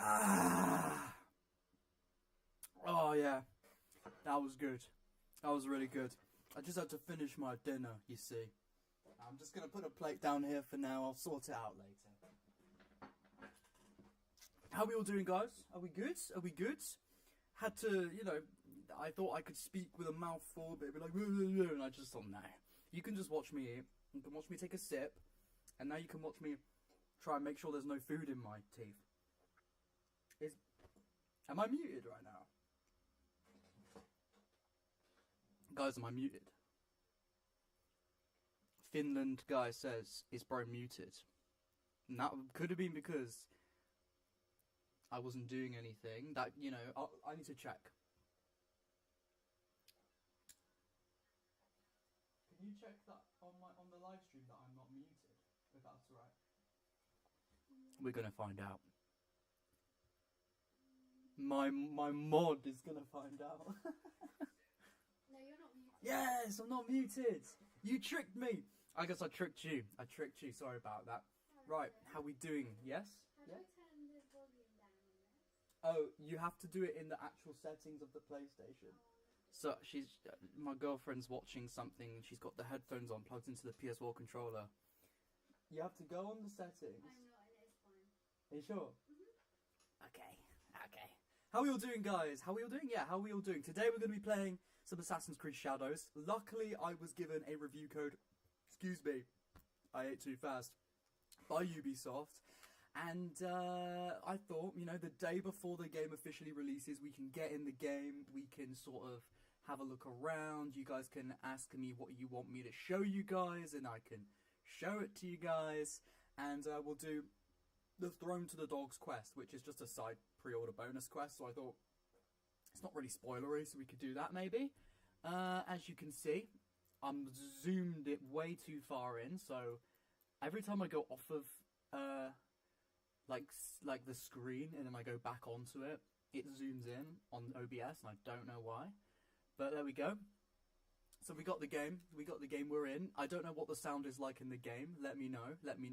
Ah. Oh yeah, that was good. That was really good. I just had to finish my dinner, you see. I'm just gonna put a plate down here for now. I'll sort it out later. How are we all doing, guys? Are we good? Are we good? Had to, you know, I thought I could speak with a mouthful, but it'd be like, and I just thought, no. You can just watch me eat. You can watch me take a sip, and now you can watch me try and make sure there's no food in my teeth. Am I muted right now? Guys, am I muted? Finland guy says, is bro muted? And that could have been because I wasn't doing anything. That, you know, I need to check. Can you check that on the live stream that I'm not muted? If that's right. We're gonna find out. My mod is gonna find out. No, you're not muted. Yes, I'm not muted. You tricked me. I guess I tricked you. Sorry about that. Right, how we doing? Yes? How do you turn the volume down on this? Oh, you have to do it in the actual settings of the PlayStation. So my girlfriend's watching something. She's got the headphones on, plugged into the PS4 controller. You have to go on the settings. I'm not, and it's fine. Are you sure? Mm-hmm. Okay. How are we all doing, guys? How are we all doing? Yeah, how are we all doing? Today we're going to be playing some Assassin's Creed Shadows. Luckily, I was given a review code. Excuse me, I ate too fast. By Ubisoft. And I thought, you know, the day before the game officially releases, we can get in the game. We can sort of have a look around. You guys can ask me what you want me to show you guys, and I can show it to you guys. And we'll do the Throne to the Dogs quest, which is just a side pre-order bonus quest, so I thought it's not really spoilery, so we could do that maybe. As you can see, I'm zoomed it way too far in, so every time I go off of like the screen and then I go back onto it, it zooms in on OBS, and I don't know why. But there we go. So we got the game. We're in. I don't know what the sound is like in the game. Let me know. Let me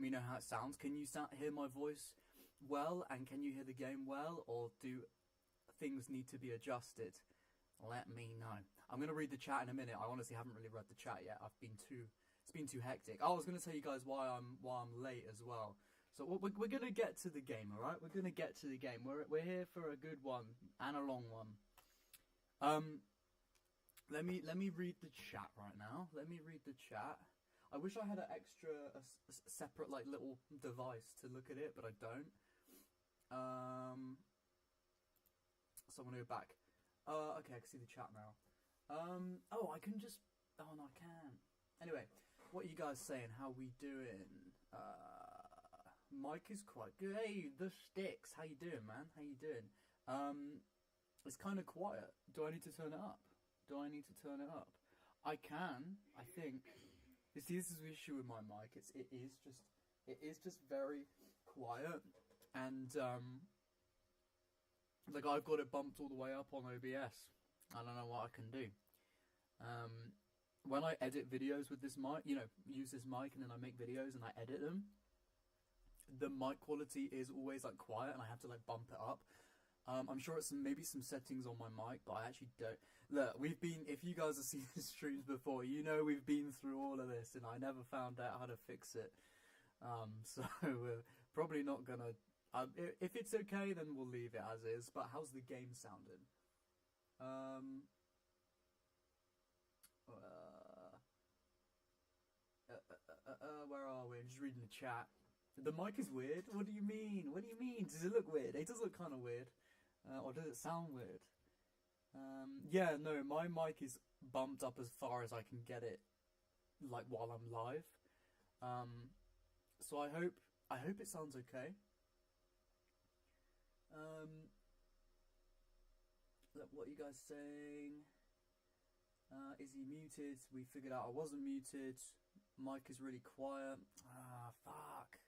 know how it sounds. Can you hear my voice well, and can you hear the game well, or do things need to be adjusted? Let me know. I'm going to read the chat in a minute. I honestly haven't really read the chat yet. It's been too hectic. I was going to tell you guys why I'm late as well. So we're going to get to the game, all right? We're going to get to the game. We're here for a good one and a long one. Let me read the chat right now. Let me read the chat. I wish I had an extra, a separate, like, little device to look at it, but I don't. So I'm gonna go back. Okay, I can see the chat now. Oh, I can just... Oh, no, I can't. Anyway, what are you guys saying? How we doing? Mike is quite good. Hey, the Sticks. How you doing, man? How you doing? It's kind of quiet. Do I need to turn it up? I can, I think. You see, this is the issue with my mic. It is just very quiet, and like I've got it bumped all the way up on OBS. I don't know what I can do. When I edit videos with this mic, you know, use this mic, and then I make videos and I edit them, the mic quality is always like quiet, and I have to like bump it up. I'm sure it's maybe some settings on my mic, but I actually don't. Look, if you guys have seen the streams before, you know we've been through all of this, and I never found out how to fix it. So we're probably not gonna... if it's okay, then we'll leave it as is, but how's the game sounding? Where are we? I'm just reading the chat. The mic is weird? What do you mean? What do you mean? Does it look weird? It does look kind of weird. Or does it sound weird? Yeah, no, my mic is bumped up as far as I can get it, like, while I'm live. So I hope it sounds okay. Look, what are you guys saying? Is he muted? We figured out I wasn't muted. Mic is really quiet. Ah, fuck.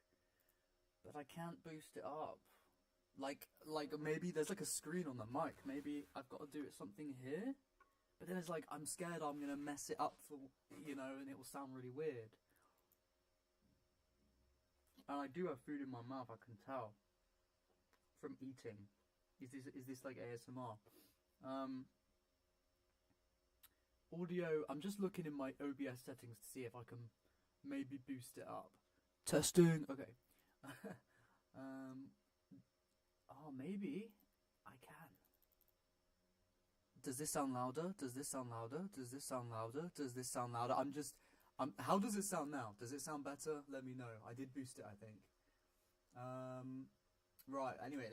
But I can't boost it up. Like maybe there's like a screen on the mic. Maybe I've got to do something here. But then it's like, I'm scared I'm going to mess it up for, you know, and it will sound really weird. And I do have food in my mouth, I can tell. From eating. Is this like ASMR? Audio, I'm just looking in my OBS settings to see if I can maybe boost it up. Testing, okay. Oh, maybe I can. Does this sound louder? Does this sound louder? Does this sound louder? Does this sound louder? How does it sound now? Does it sound better? Let me know. I did boost it, I think. Right. Anyway,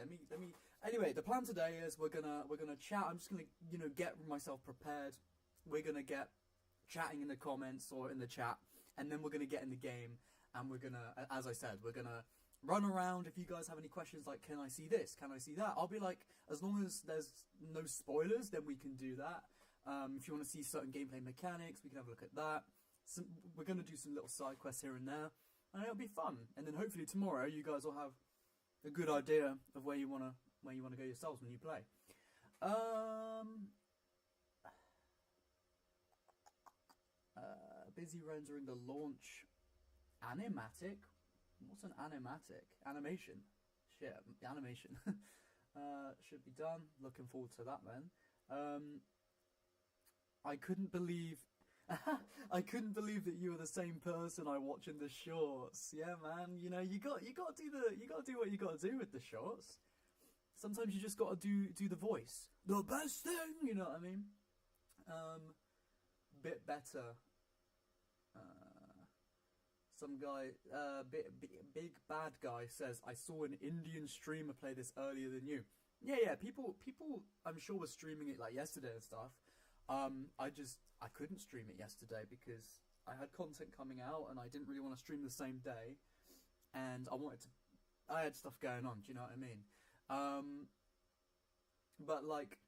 Anyway, the plan today is we're gonna chat. I'm just gonna get myself prepared. We're gonna get chatting in the comments or in the chat, and then we're gonna get in the game, and we're gonna, as I said, we're gonna run around. If you guys have any questions like, can I see this? Can I see that? I'll be like, as long as there's no spoilers, then we can do that. If you want to see certain gameplay mechanics, we can have a look at that. We're going to do some little side quests here and there, and it'll be fun. And then hopefully tomorrow you guys will have a good idea of where you want to go yourselves when you play. Busy rendering the launch animatic. What's an animatic? Animation. Shit, animation. Should be done. Looking forward to that then. I couldn't believe I couldn't believe that you were the same person I watch in the shorts. Yeah, man. You know, you gotta do what you gotta do with the shorts. Sometimes you just gotta do the voice. The best thing, you know what I mean? Bit better. Some guy, big bad guy says, I saw an Indian streamer play this earlier than you. Yeah, people, I'm sure were streaming it like yesterday and stuff. I couldn't stream it yesterday because I had content coming out and I didn't really want to stream the same day. And I had stuff going on, do you know what I mean? But like,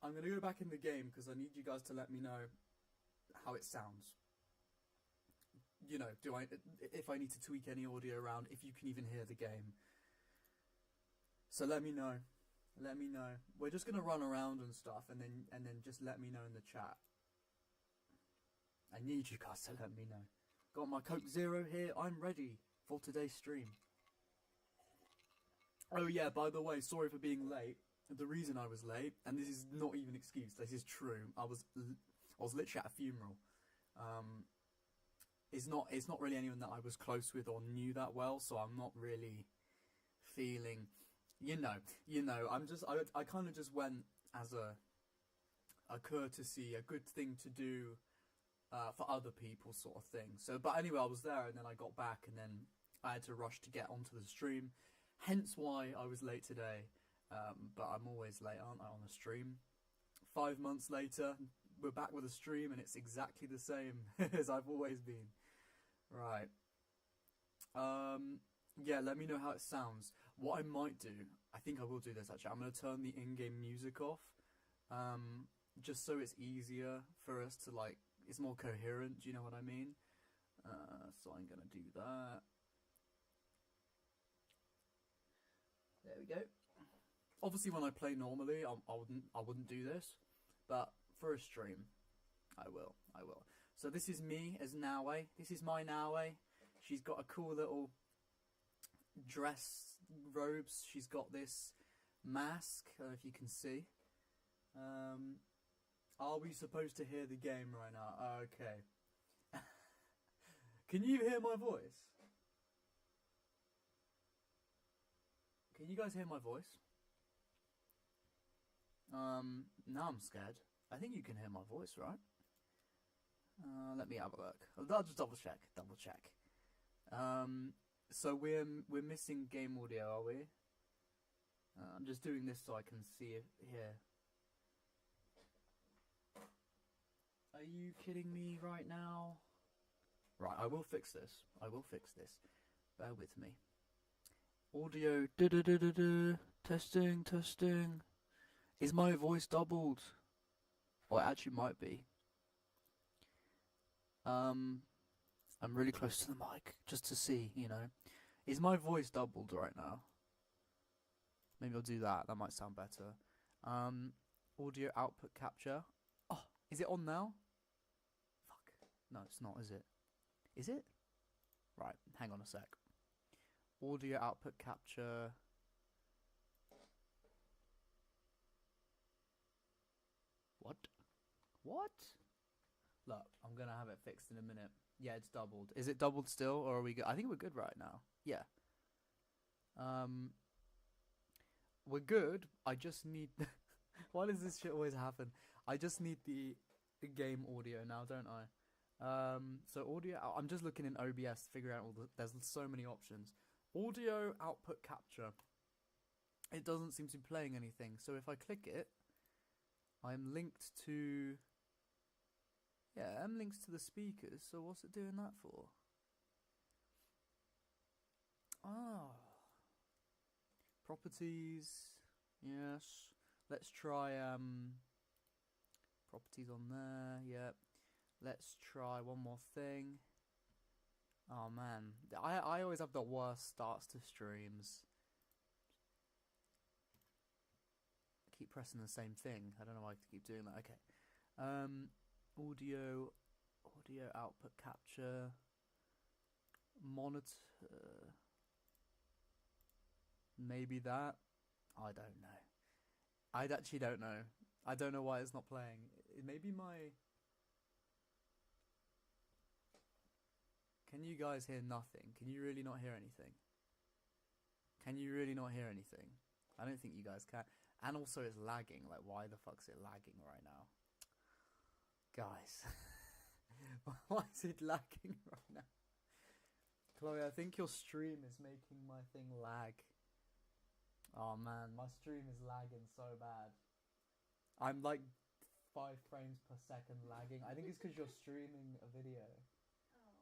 I'm going to go back in the game because I need you guys to let me know how it sounds. You know, if I need to tweak any audio around, if you can even hear the game. So let me know. Let me know. We're just gonna run around and stuff, and then just let me know in the chat. I need you guys to let me know. Got my Coke Zero here. I'm ready for today's stream. Oh yeah, by the way, sorry for being late. The reason I was late, and this is not even an excuse. This is true. I was literally at a funeral. It's not really anyone that I was close with or knew that well, so I'm not really feeling, you know, I kind of just went as a courtesy, a good thing to do for other people sort of thing. So, but anyway, I was there and then I got back and then I had to rush to get onto the stream, hence why I was late today. But I'm always late, aren't I, on a stream? 5 months later, we're back with a stream and it's exactly the same as I've always been. Right. Yeah, let me know how it sounds. What I might do, I think I will do this actually, I'm going to turn the in-game music off, just so it's easier for us to, like, it's more coherent, do you know what I mean? So I'm going to do that. There we go. Obviously when I play normally, I wouldn't do this, but for a stream, I will. So this is me as Naue. This is my Naue. She's got a cool little dress, robes. She's got this mask, I don't know if you can see. Are we supposed to hear the game right now? Okay. Can you hear my voice? Can you guys hear my voice? Now I'm scared. I think you can hear my voice, right? Let me have a look. I'll just double check. So we're missing game audio, are we? I'm just doing this so I can see it here. Are you kidding me right now? Right, I will fix this. Bear with me. Audio. Testing. Is my voice doubled? Or it actually might be. I'm really close to the mic, just to see, you know. Is my voice doubled right now? Maybe I'll do that, that might sound better. Audio output capture. Oh, is it on now? Fuck. No, it's not, is it? Is it? Right, hang on a sec. Audio output capture. What? What? Look, I'm gonna have it fixed in a minute. Yeah, it's doubled. Is it doubled still, or are we good? I think we're good right now. Yeah. We're good. I just need. Why does this shit always happen? I just need the game audio now, don't I? So audio. I'm just looking in OBS to figure out all the. There's so many options. Audio output capture. It doesn't seem to be playing anything. So if I click it, I'm linked to. Yeah, I'm linked to the speakers. So what's it doing that for? Oh. Properties. Yes. Let's try properties on there. Yep. Let's try one more thing. Oh man, I always have the worst starts to streams. I keep pressing the same thing. I don't know why I keep doing that. Okay. Audio output capture. Monitor. Maybe that. I don't know. I actually don't know. I don't know why it's not playing. Maybe my... Can you guys hear nothing? Can you really not hear anything? Can you really not hear anything? I don't think you guys can. And also it's lagging. Like, why the fuck's it lagging right now? Guys. Why is it lagging right now? Chloe, I think your stream is making my thing lag. Oh man, my stream is lagging so bad. I'm like 5 frames per second lagging. I think it's because you're streaming a video. Oh.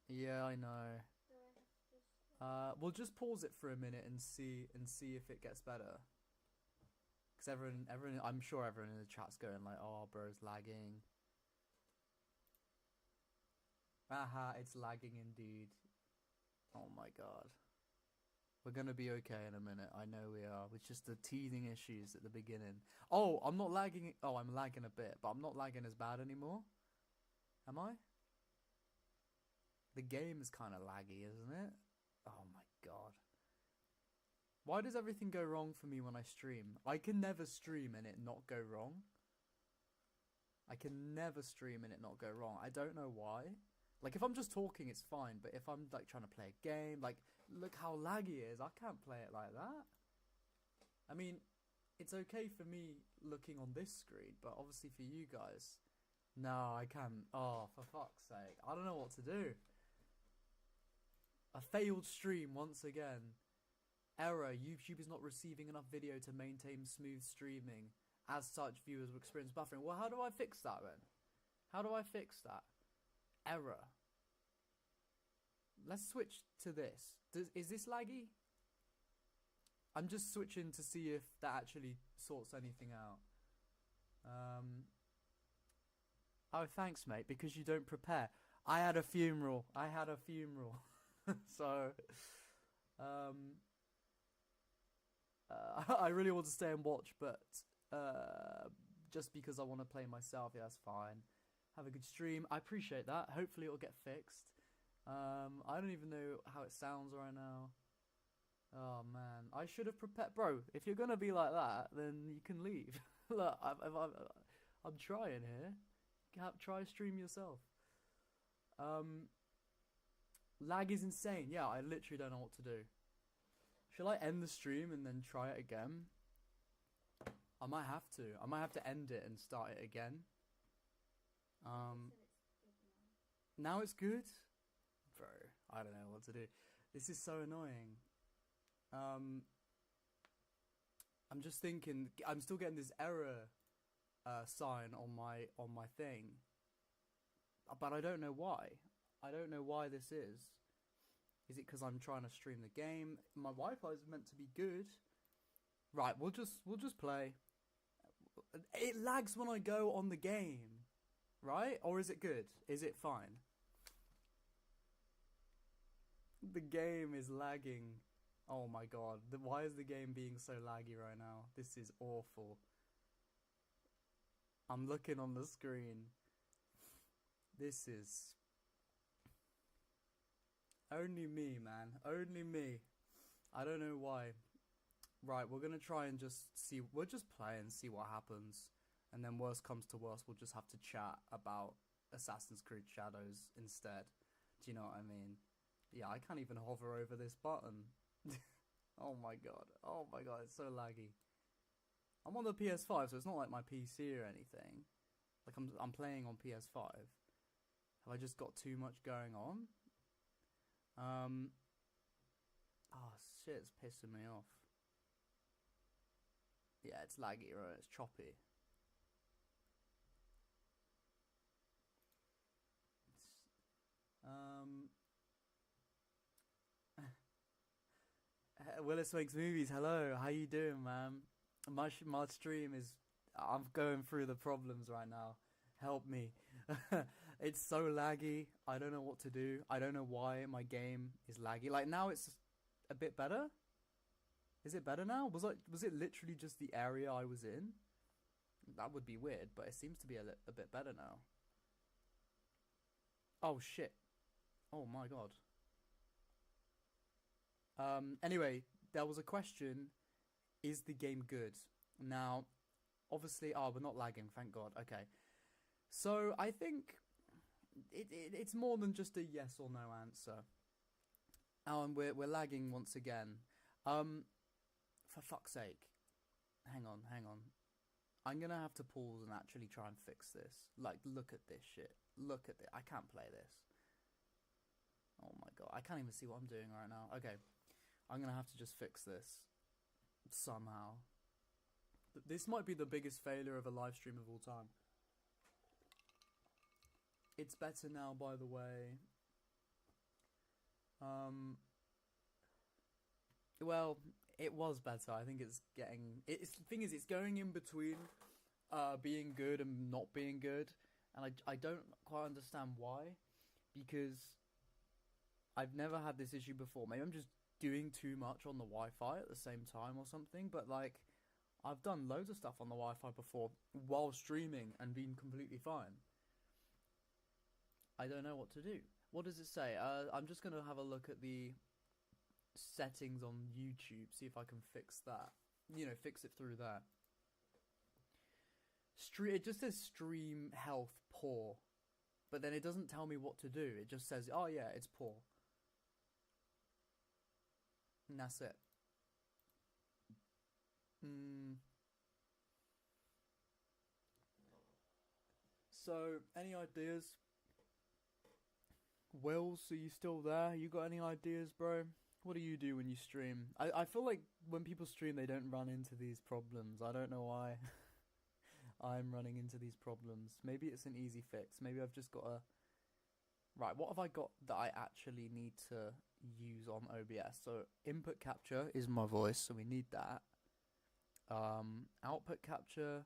Yeah, I know. Do I have to We'll just pause it for a minute and see if it gets better. Because everyone, I'm sure everyone in the chat's going like, "Oh, bro's lagging." Aha, it's lagging indeed. Oh my god. We're gonna be okay in a minute. I know we are. It's just the teething issues at the beginning. Oh, I'm not lagging. Oh, I'm lagging a bit, but I'm not lagging as bad anymore. Am I? The game is kind of laggy, isn't it? Oh my god. Why does everything go wrong for me when I stream? I can never stream and it not go wrong. I can never stream and it not go wrong. I don't know why. Like, if I'm just talking, it's fine. But if I'm, like, trying to play a game, like, look how laggy it is. I can't play it like that. I mean, it's okay for me looking on this screen, but obviously for you guys, no, I can't. Oh, for fuck's sake. I don't know what to do. A failed stream once again. Error. YouTube is not receiving enough video to maintain smooth streaming. As such, viewers will experience buffering. Well, how do I fix that then? How do I fix that? Error. Let's switch to this. Is this laggy? I'm just switching to see if that actually sorts anything out. Oh, thanks, mate, because you don't prepare. I had a funeral. So, I really want to stay and watch, but just because I want to play myself, yeah, that's fine. Have a good stream. I appreciate that. Hopefully it'll get fixed. I don't even know how it sounds right now. Oh man, I should have prepared. Bro, if you're gonna be like that, then you can leave. Look, I'm trying here. Try stream yourself. Lag is insane. Yeah, I literally don't know what to do. Shall I end the stream and then try it again? I might have to. I might have to end it and start it again. Now it's good? Bro, I don't know what to do. This is so annoying. I'm just thinking, I'm still getting this error sign on my thing. But I don't know why. I don't know why this is. Is it because I'm trying to stream the game? My Wi-Fi is meant to be good. Right, we'll just play. It lags when I go on the game. Right? Or is it good? Is it fine? The game is lagging. Oh my god. Why is the game being so laggy right now? This is awful. I'm looking on the screen. This is... Only me, man. Only me. I don't know why. Right, we're gonna try and just see. We'll just play and see what happens. And then worst comes to worst, we'll just have to chat about Assassin's Creed Shadows instead. Do you know what I mean? Yeah, I can't even hover over this button. Oh my god. Oh my god, it's so laggy. I'm on the PS5, so it's not like my PC or anything. Like I'm playing on PS5. Have I just got too much going on? Oh shit, it's pissing me off. Yeah, it's laggy, right? It's choppy. Willis Makes Movies, hello, how you doing, man? My stream is... I'm going through the problems right now. Help me. It's so laggy. I don't know what to do. I don't know why my game is laggy. Like, now it's a bit better? Is it better now? Was it literally just the area I was in? That would be weird, but it seems to be a bit better now. Oh, shit. Oh, my God. Anyway, there was a question. Is the game good? Now, obviously... Oh, we're not lagging, thank God. Okay. So, I think it's more than just a yes or no answer. Oh, and we're lagging once again. For fuck's sake. Hang on. I'm gonna have to pause and actually try and fix this. Like, look at this shit. Look at this. I can't play this. Oh my god. I can't even see what I'm doing right now. Okay. I'm gonna have to just fix this. Somehow. This might be the biggest failure of a live stream of all time. It's better now, by the way. Well, it was better. I think it's getting... the thing is, it's going in between being good and not being good. And I don't quite understand why. Because I've never had this issue before. Maybe I'm just doing too much on the Wi-Fi at the same time or something. But, like, I've done loads of stuff on the Wi-Fi before while streaming and been completely fine. I don't know what to do. What does it say? I'm just going to have a look at the settings on YouTube, see if I can fix that. You know, fix it through there. It just says stream health poor. But then it doesn't tell me what to do. It just says, oh yeah, it's poor. And that's it. So, any ideas? Wills, are you still there? You got any ideas, bro? What do you do when you stream? I feel like when people stream, they don't run into these problems. I don't know why I'm running into these problems. Maybe it's an easy fix. Maybe I've just got to... Right, what have I got that I actually need to use on OBS? So, input capture is my voice, so we need that. Output capture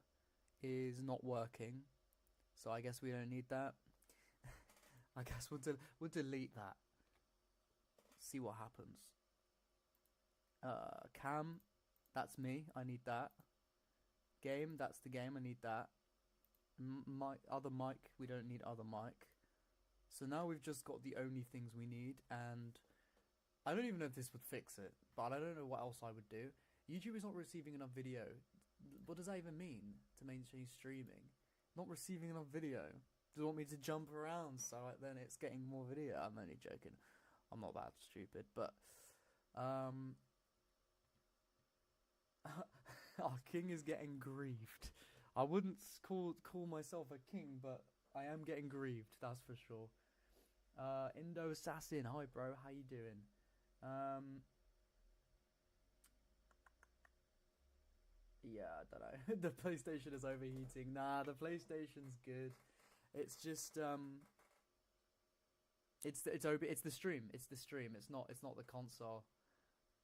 is not working, so I guess we don't need that. I guess we'll delete that. See what happens. Cam, that's me. I need that. Game, that's the game. I need that. Other mic, we don't need other mic. So now we've just got the only things we need, and I don't even know if this would fix it, but I don't know what else I would do. YouTube is not receiving enough video. What does that even mean to maintain streaming? Not receiving enough video. Do you want me to jump around so then it's getting more video? I'm only joking. I'm not that stupid, but our king is getting grieved. I wouldn't call myself a king, but I am getting grieved, that's for sure. Indo Assassin, hi bro, how you doing? Yeah, I don't know. The PlayStation is overheating. Nah, the PlayStation's good. It's just it's the stream. It's the stream. It's not the console.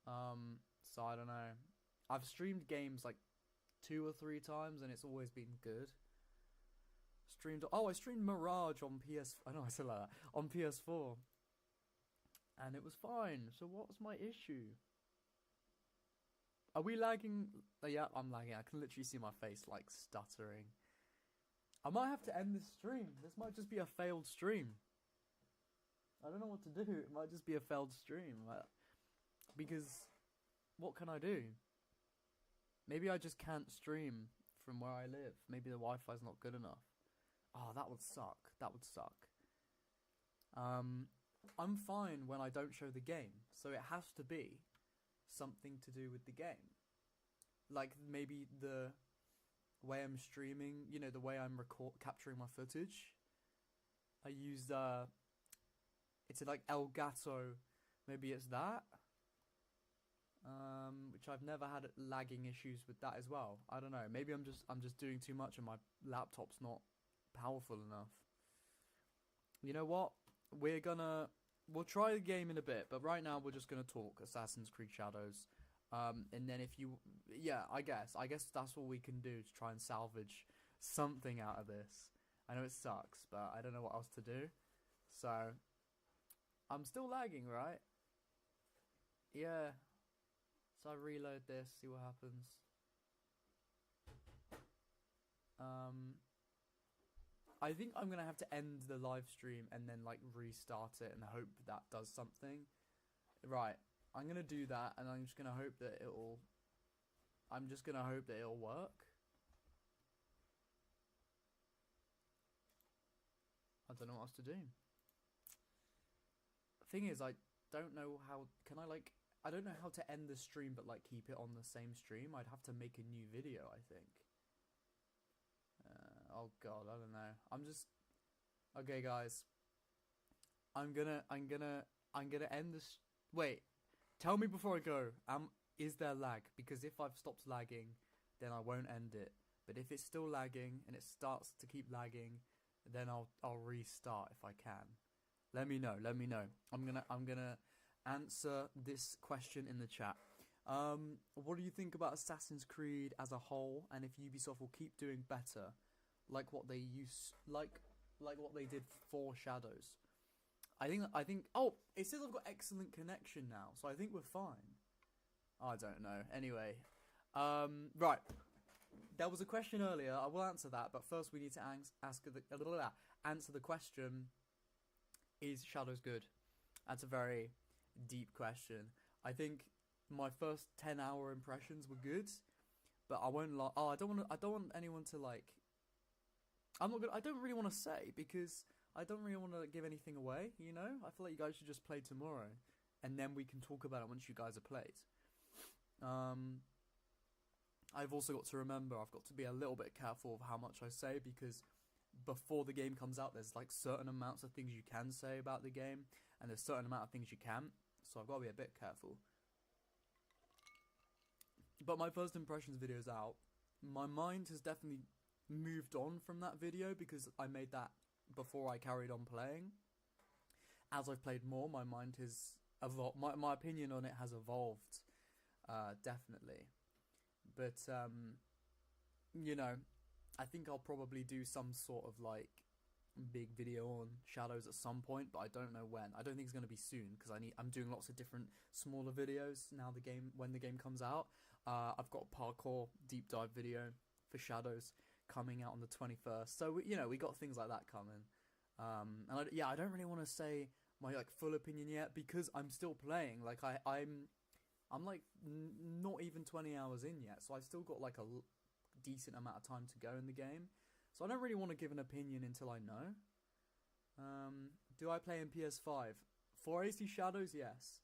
So I don't know. I've streamed games like 2 or 3 times and it's always been good. I streamed Mirage on I know I said like that on PS4, and it was fine. So what was my issue? Are we lagging? Yeah, I'm lagging. I can literally see my face like stuttering. I might have to end this stream. This might just be a failed stream. I don't know what to do. It might just be a failed stream. Because what can I do? Maybe I just can't stream from where I live. Maybe the Wi-Fi's not good enough. Oh, that would suck. That would suck. I'm fine when I don't show the game, so it has to be something to do with the game. Like maybe the way I'm streaming, you know, the way I'm capturing my footage. I used it's like Elgato. Maybe it's that. Which I've never had lagging issues with that as well. I don't know. Maybe I'm just doing too much and my laptop's not powerful enough. You know what? We'll try the game in a bit, but right now we're just gonna talk Assassin's Creed Shadows. And then I guess that's all we can do to try and salvage something out of this. I know it sucks, but I don't know what else to do. So, I'm still lagging, right? Yeah. So I reload this, see what happens. I think I'm gonna have to end the live stream and then like restart it and hope that does something. Right, I'm gonna do that and I'm just gonna hope that it'll work. I don't know what else to do. Thing is, I don't know how. Can I like? I don't know how to end the stream, but like keep it on the same stream. I'd have to make a new video, I think. Oh god, I don't know. Okay, guys. I'm gonna end this. Wait, tell me before I go. Is there lag? Because if I've stopped lagging, then I won't end it. But if it's still lagging and it starts to keep lagging, then I'll restart if I can. Let me know. I'm gonna answer this question in the chat. What do you think about Assassin's Creed as a whole, and if Ubisoft will keep doing better, like what they what they did for Shadows? I think. Oh, it says I've got excellent connection now, so I think we're fine. I don't know. Anyway, right. There was a question earlier. I will answer that, but first we need to answer the question. Is Shadows good? That's a very deep question. I think my first 10-hour impressions were good, but I won't lie. I don't want anyone to like. I don't really want to say because I don't really want to give anything away. You know, I feel like you guys should just play tomorrow, and then we can talk about it once you guys have played. I've also got to remember I've got to be a little bit careful of how much I say because before the game comes out, there's like certain amounts of things you can say about the game, and there's certain amount of things you can't. So I've got to be a bit careful. But my first impressions video is out. My mind has definitely moved on from that video because I made that before I carried on playing. As I've played more, my mind has evolved. My opinion on it has evolved, definitely. But you know, I think I'll probably do some sort of like big video on Shadows at some point, but I don't know when. I don't think it's going to be soon because I'm doing lots of different smaller videos now. When the game comes out, I've got a parkour deep dive video for Shadows coming out on the 21st. So we got things like that coming. And I don't really want to say my like full opinion yet because I'm still playing. Like I'm like not even 20 hours in yet, so I've still got like a decent amount of time to go in the game. So I don't really want to give an opinion until I know. Do I play in PS5? For AC Shadows, yes.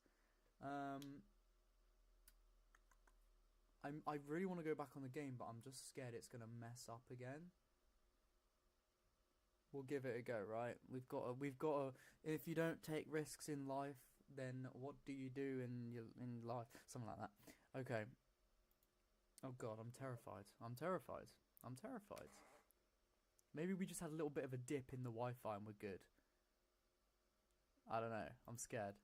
I really want to go back on the game, but I'm just scared it's going to mess up again. We'll give it a go, right? We've got to. If you don't take risks in life, then what do you do in life? Something like that. Okay. Oh god, I'm terrified. Maybe we just had a little bit of a dip in the Wi-Fi and we're good. I don't know. I'm scared.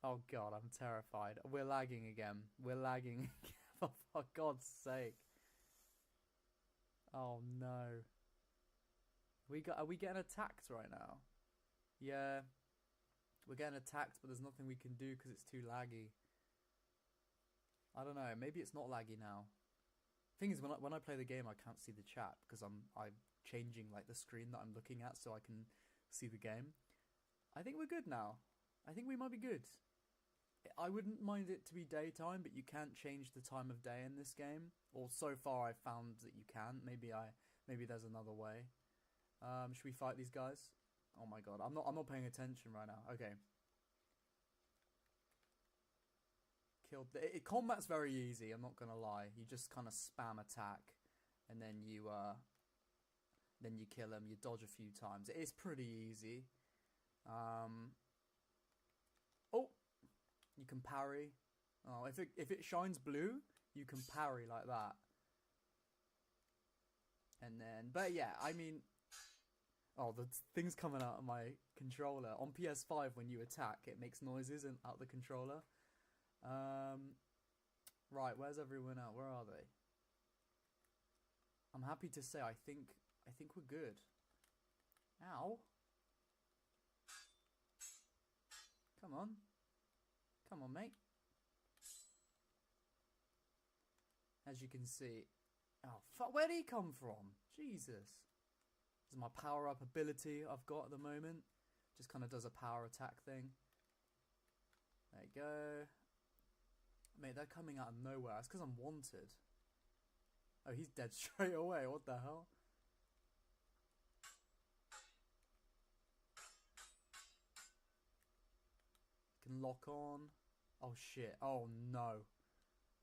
Oh god, I'm terrified. We're lagging again. For God's sake. Oh no. Are we getting attacked right now? Yeah. We're getting attacked, but there's nothing we can do because it's too laggy. I don't know. Maybe it's not laggy now. Thing is, when I play the game, I can't see the chat because I'm changing like the screen that I'm looking at so I can see the game. I think we're good now. I think we might be good. I wouldn't mind it to be daytime, but you can't change the time of day in this game. Or so far I've found that you can. Maybe there's another way. Should we fight these guys? Oh my god, I'm not paying attention right now. Okay. Killed. Combat's very easy, I'm not gonna lie. You just kind of spam attack, and then you kill him. You dodge a few times. It is pretty easy. Oh, you can parry. Oh, if it shines blue, you can parry like that. And then, but yeah, I mean, oh, the thing's coming out of my controller. On PS5, when you attack, it makes noises out the controller. Right, where's everyone at? Where are they? I'm happy to say I think we're good. Ow. Come on. Come on, mate. As you can see... Oh, fuck, where'd he come from? Jesus. This is my power-up ability I've got at the moment. Just kind of does a power attack thing. There you go. Mate, they're coming out of nowhere. That's because I'm wanted. Oh, he's dead straight away. What the hell? Can lock on. Oh shit. Oh no.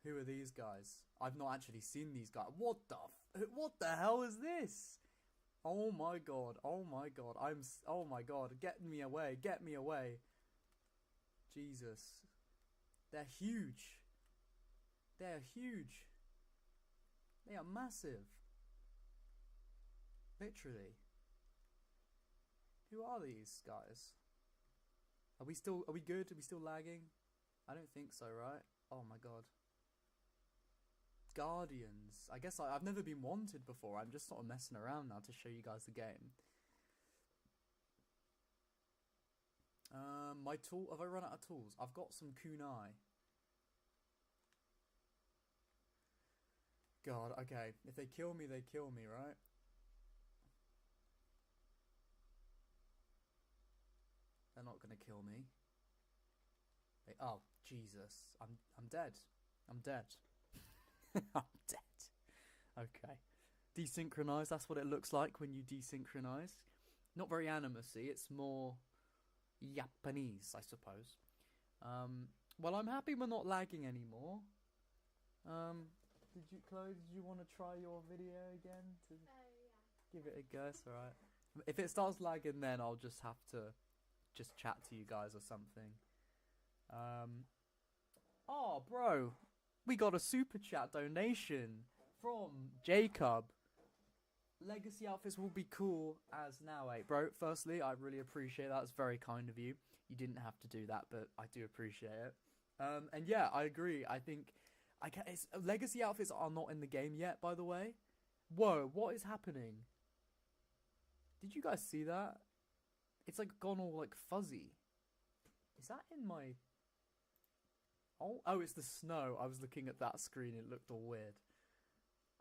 Who are these guys? I've not actually seen these guys. What the hell is this? Oh my god. Oh my god. Oh my god. Get me away. Get me away. Jesus. They're huge. They're huge. They are massive. Literally. Who are these guys? Are we good? Are we still lagging? I don't think so, right? Oh my god. Guardians. I guess I've never been wanted before. I'm just sort of messing around now to show you guys the game. My tool. Have I run out of tools? I've got some kunai. God, okay. If they kill me, right? They're not gonna kill me. Oh, Jesus. I'm dead. I'm dead. I'm dead. Okay. Desynchronized, that's what it looks like when you desynchronize. Not very animusy, it's more Japanese, I suppose. Well, I'm happy we're not lagging anymore. Chloe, did you want to try your video again? Yeah. Give it a go, alright. If it starts lagging, then I'll just have to chat to you guys or something. Oh, bro, we got a super chat donation from Jacob. Legacy outfits will be cool as now, bro. Firstly, I really appreciate that. It's very kind of you. You didn't have to do that, but I do appreciate it. And yeah, I agree. I think legacy outfits are not in the game yet, by the way. Whoa, what is happening? Did you guys see that? It's like gone all like fuzzy. Is that in my... Oh, it's the snow. I was looking at that screen. It looked all weird.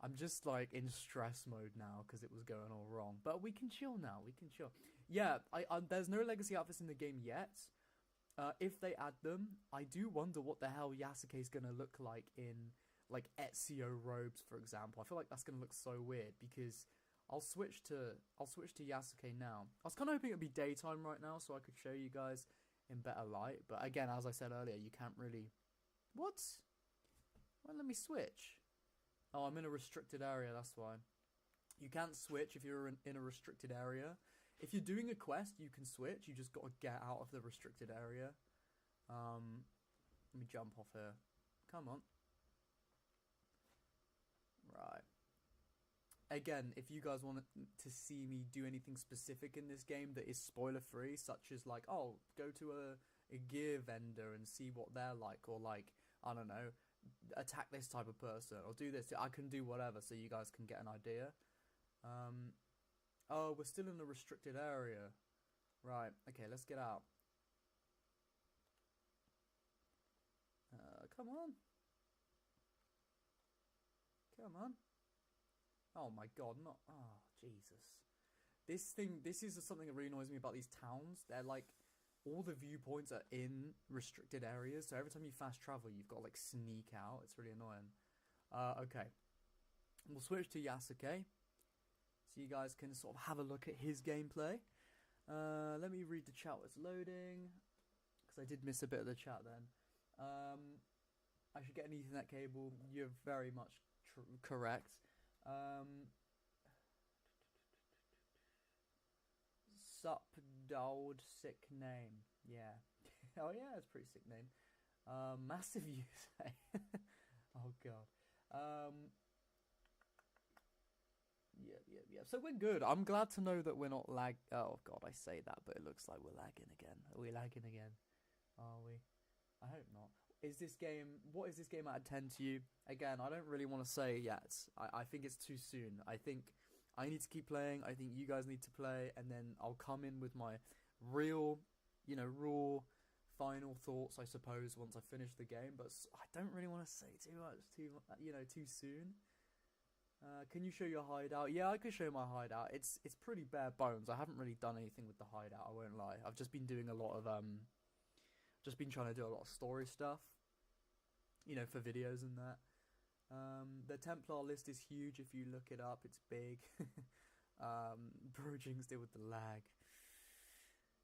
I'm just like in stress mode now because it was going all wrong. But we can chill now. We can chill. Yeah, there's no legacy outfits in the game yet. If they add them, I do wonder what the hell Yasuke's gonna look like in like ezio robes, for example. I feel like that's gonna look so weird because I'll switch to Yasuke now. I was kind of hoping it'd be daytime right now so I could show you guys in better light. But again, as I said earlier, you can't really... What? Well, let me switch. Oh, I'm in a restricted area, that's why. You can't switch if you're in a restricted area. If you're doing a quest, you can switch. You just got to get out of the restricted area. Let me jump off here. Come on. Right. Again, if you guys want to see me do anything specific in this game that is spoiler-free, such as like, oh, go to a gear vendor and see what they're like, or like, I don't know, attack this type of person, or do this, I can do whatever so you guys can get an idea. Oh, we're still in a restricted area. Right, okay, let's get out. Come on. Come on. Oh my god, not... Oh, Jesus. This is something that really annoys me about these towns. They're like... all the viewpoints are in restricted areas, so every time you fast travel, you've got to like sneak out. It's really annoying. Okay, we'll switch to Yasuke, so you guys can sort of have a look at his gameplay. Let me read the chat that's loading, because I did miss a bit of the chat then. I should get an Ethernet cable. You're very much correct. Sup, Dowd, sick name. Yeah. Oh yeah, it's a pretty sick name. Massive use. Oh god. Yeah. So we're good. I'm glad to know that we're not Oh god, I say that, but it looks like we're lagging again. Are we lagging again? Are we? I hope not. What is this game out of 10 to you? Again, I don't really want to say yet. I think it's too soon. I think I need to keep playing. I think you guys need to play, and then I'll come in with my real, raw final thoughts, I suppose, once I finish the game. But I don't really want to say too much, too soon. Can you show your hideout? Yeah, I can show my hideout. It's pretty bare bones. I haven't really done anything with the hideout, I won't lie. I've just been doing a lot of just been trying to do a lot of story stuff, for videos and that. The Templar list is huge if you look it up. It's big. Brojings deal with the lag.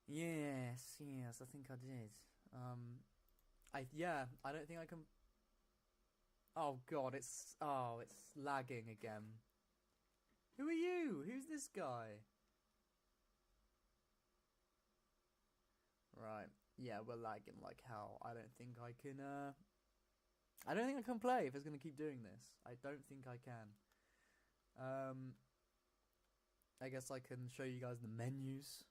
Yes, I think I did. I don't think I can. Oh god, it's lagging again. Who are you? Who's this guy? Right. Yeah, we're lagging like hell. I don't think I can play if it's going to keep doing this. I don't think I can. I guess I can show you guys the menus.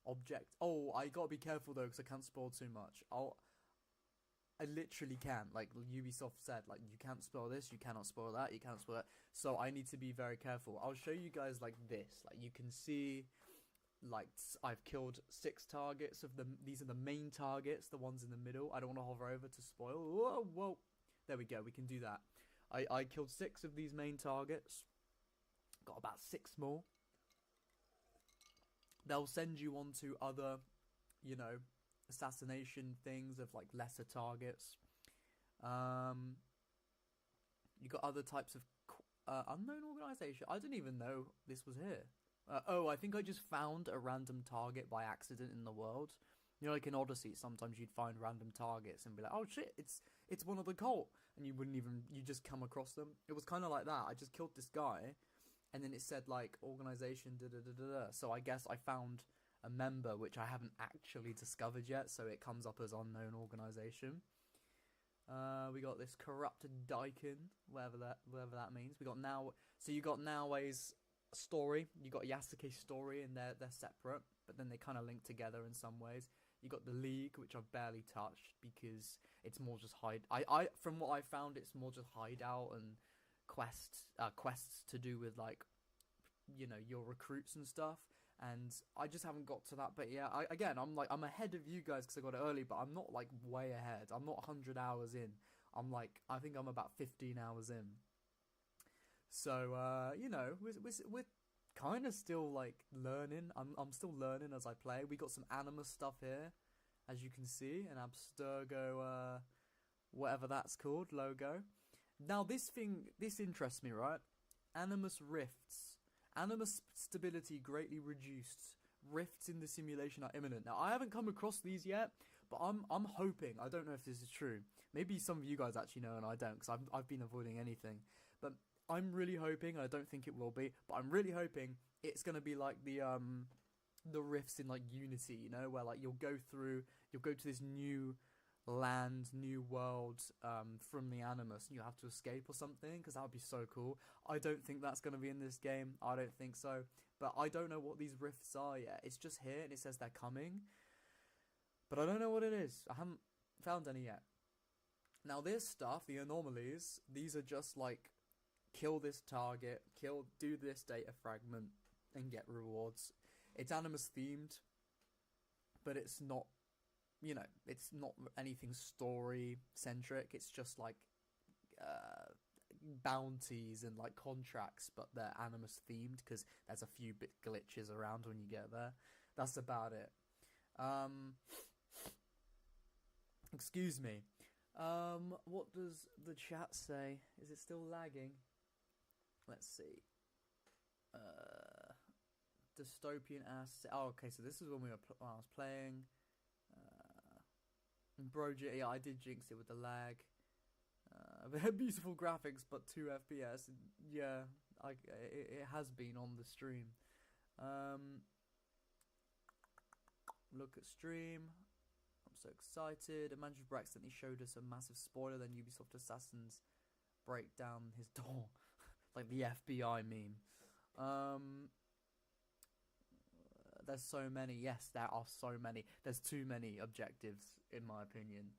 Object. Oh, I got to be careful though, because I can't spoil too much. I literally can. Like Ubisoft said, like, you can't spoil this, you cannot spoil that, you cannot spoil that. So I need to be very careful. I'll show you guys like this. Like, you can see, like, I've killed 6 targets of them. These are the main targets, the ones in the middle. I don't want to hover over to spoil. Whoa. There we go, we can do that. I killed 6 of these main targets. Got about 6 more. They'll send you on to other, assassination things of, like, lesser targets. You got other types of unknown organization. I didn't even know this was here. I think I just found a random target by accident in the world. Like in Odyssey, sometimes you'd find random targets and be like, oh shit, it's one of the cult. And you just come across them. It was kind of like that. I just killed this guy, and then it said, like, organization, da-da-da-da-da. So I guess I found a member, which I haven't actually discovered yet, so it comes up as unknown organization. We got this corrupted Daikin, whatever that means. We got now. So you got Naoe's story. You got Yasuke's story, and they're separate, but then they kind of link together in some ways. You got the League, which I've barely touched because it's more just from what I found, it's more just hideout and quests to do with, like, your recruits and stuff. And I just haven't got to that. But yeah, I'm ahead of you guys because I got it early, but I'm not like way ahead. I'm not 100 hours in. I think I'm about 15 hours in. So we're kind of still like learning. I'm still learning as I play. We got some Animus stuff here, as you can see, an Abstergo, whatever that's called, logo. Now this interests me, right? Animus rifts. Animus stability greatly reduced. Rifts in the simulation are imminent. Now I haven't come across these yet, but I'm hoping. I don't know if this is true. Maybe some of you guys actually know and I don't, because I've been avoiding anything. But I'm really hoping. I don't think it will be, but I'm really hoping it's gonna be like the rifts in like Unity, where like you'll go to this new land, new world from the Animus, and you have to escape or something, because that would be so cool. I don't think that's going to be in this game. I don't think so. But I don't know what these rifts are yet. It's just here and it says they're coming, but I don't know what it is. I haven't found any yet. Now this stuff, the anomalies, these are just like kill this target, do this data fragment and get rewards. It's Animus themed, but it's not, it's not anything story centric. It's just like bounties and like contracts, but they're Animus themed because there's a few bit glitches around when you get there. That's about it. Excuse me. What does the chat say? Is it still lagging? Let's see. Dystopian ass. Oh, okay. So this is when I was playing. Yeah, I did jinx it with the lag. Beautiful graphics, but 2 FPS. Yeah, it has been on the stream. Look at stream. I'm so excited. Imagine if accidentally showed us a massive spoiler, then Ubisoft assassins break down his door. Like the FBI meme. There's so many. Yes, there are so many. There's too many objectives, in my opinion.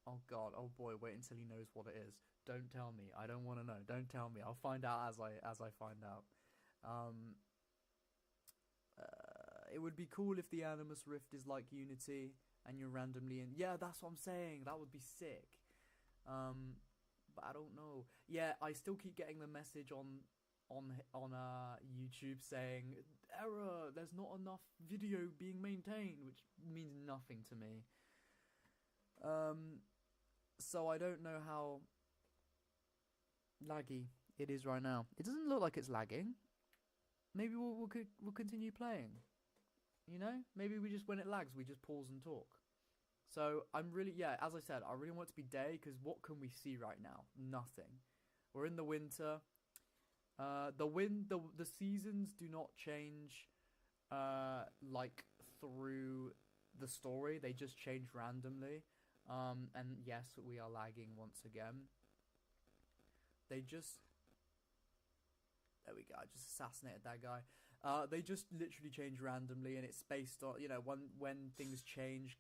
Oh god, oh boy, wait until he knows what it is. Don't tell me. I don't want to know. Don't tell me. I'll find out as I find out. It would be cool if the Animus Rift is like Unity and you're randomly in. Yeah, that's what I'm saying. That would be sick. But I don't know. Yeah, I still keep getting the message on YouTube saying error. There's not enough video being maintained, which means nothing to me. So I don't know how laggy it is right now. It doesn't look like it's lagging. Maybe we'll continue playing. You know, maybe we just, when it lags, we just pause and talk. So I'm really, yeah, as I said, I really want it to be day, because what can we see right now? Nothing. We're in the winter. The seasons do not change like through the story. They just change randomly. And yes, we are lagging once again. There we go. I just assassinated that guy. They just literally change randomly, and it's based on, you know, when things change,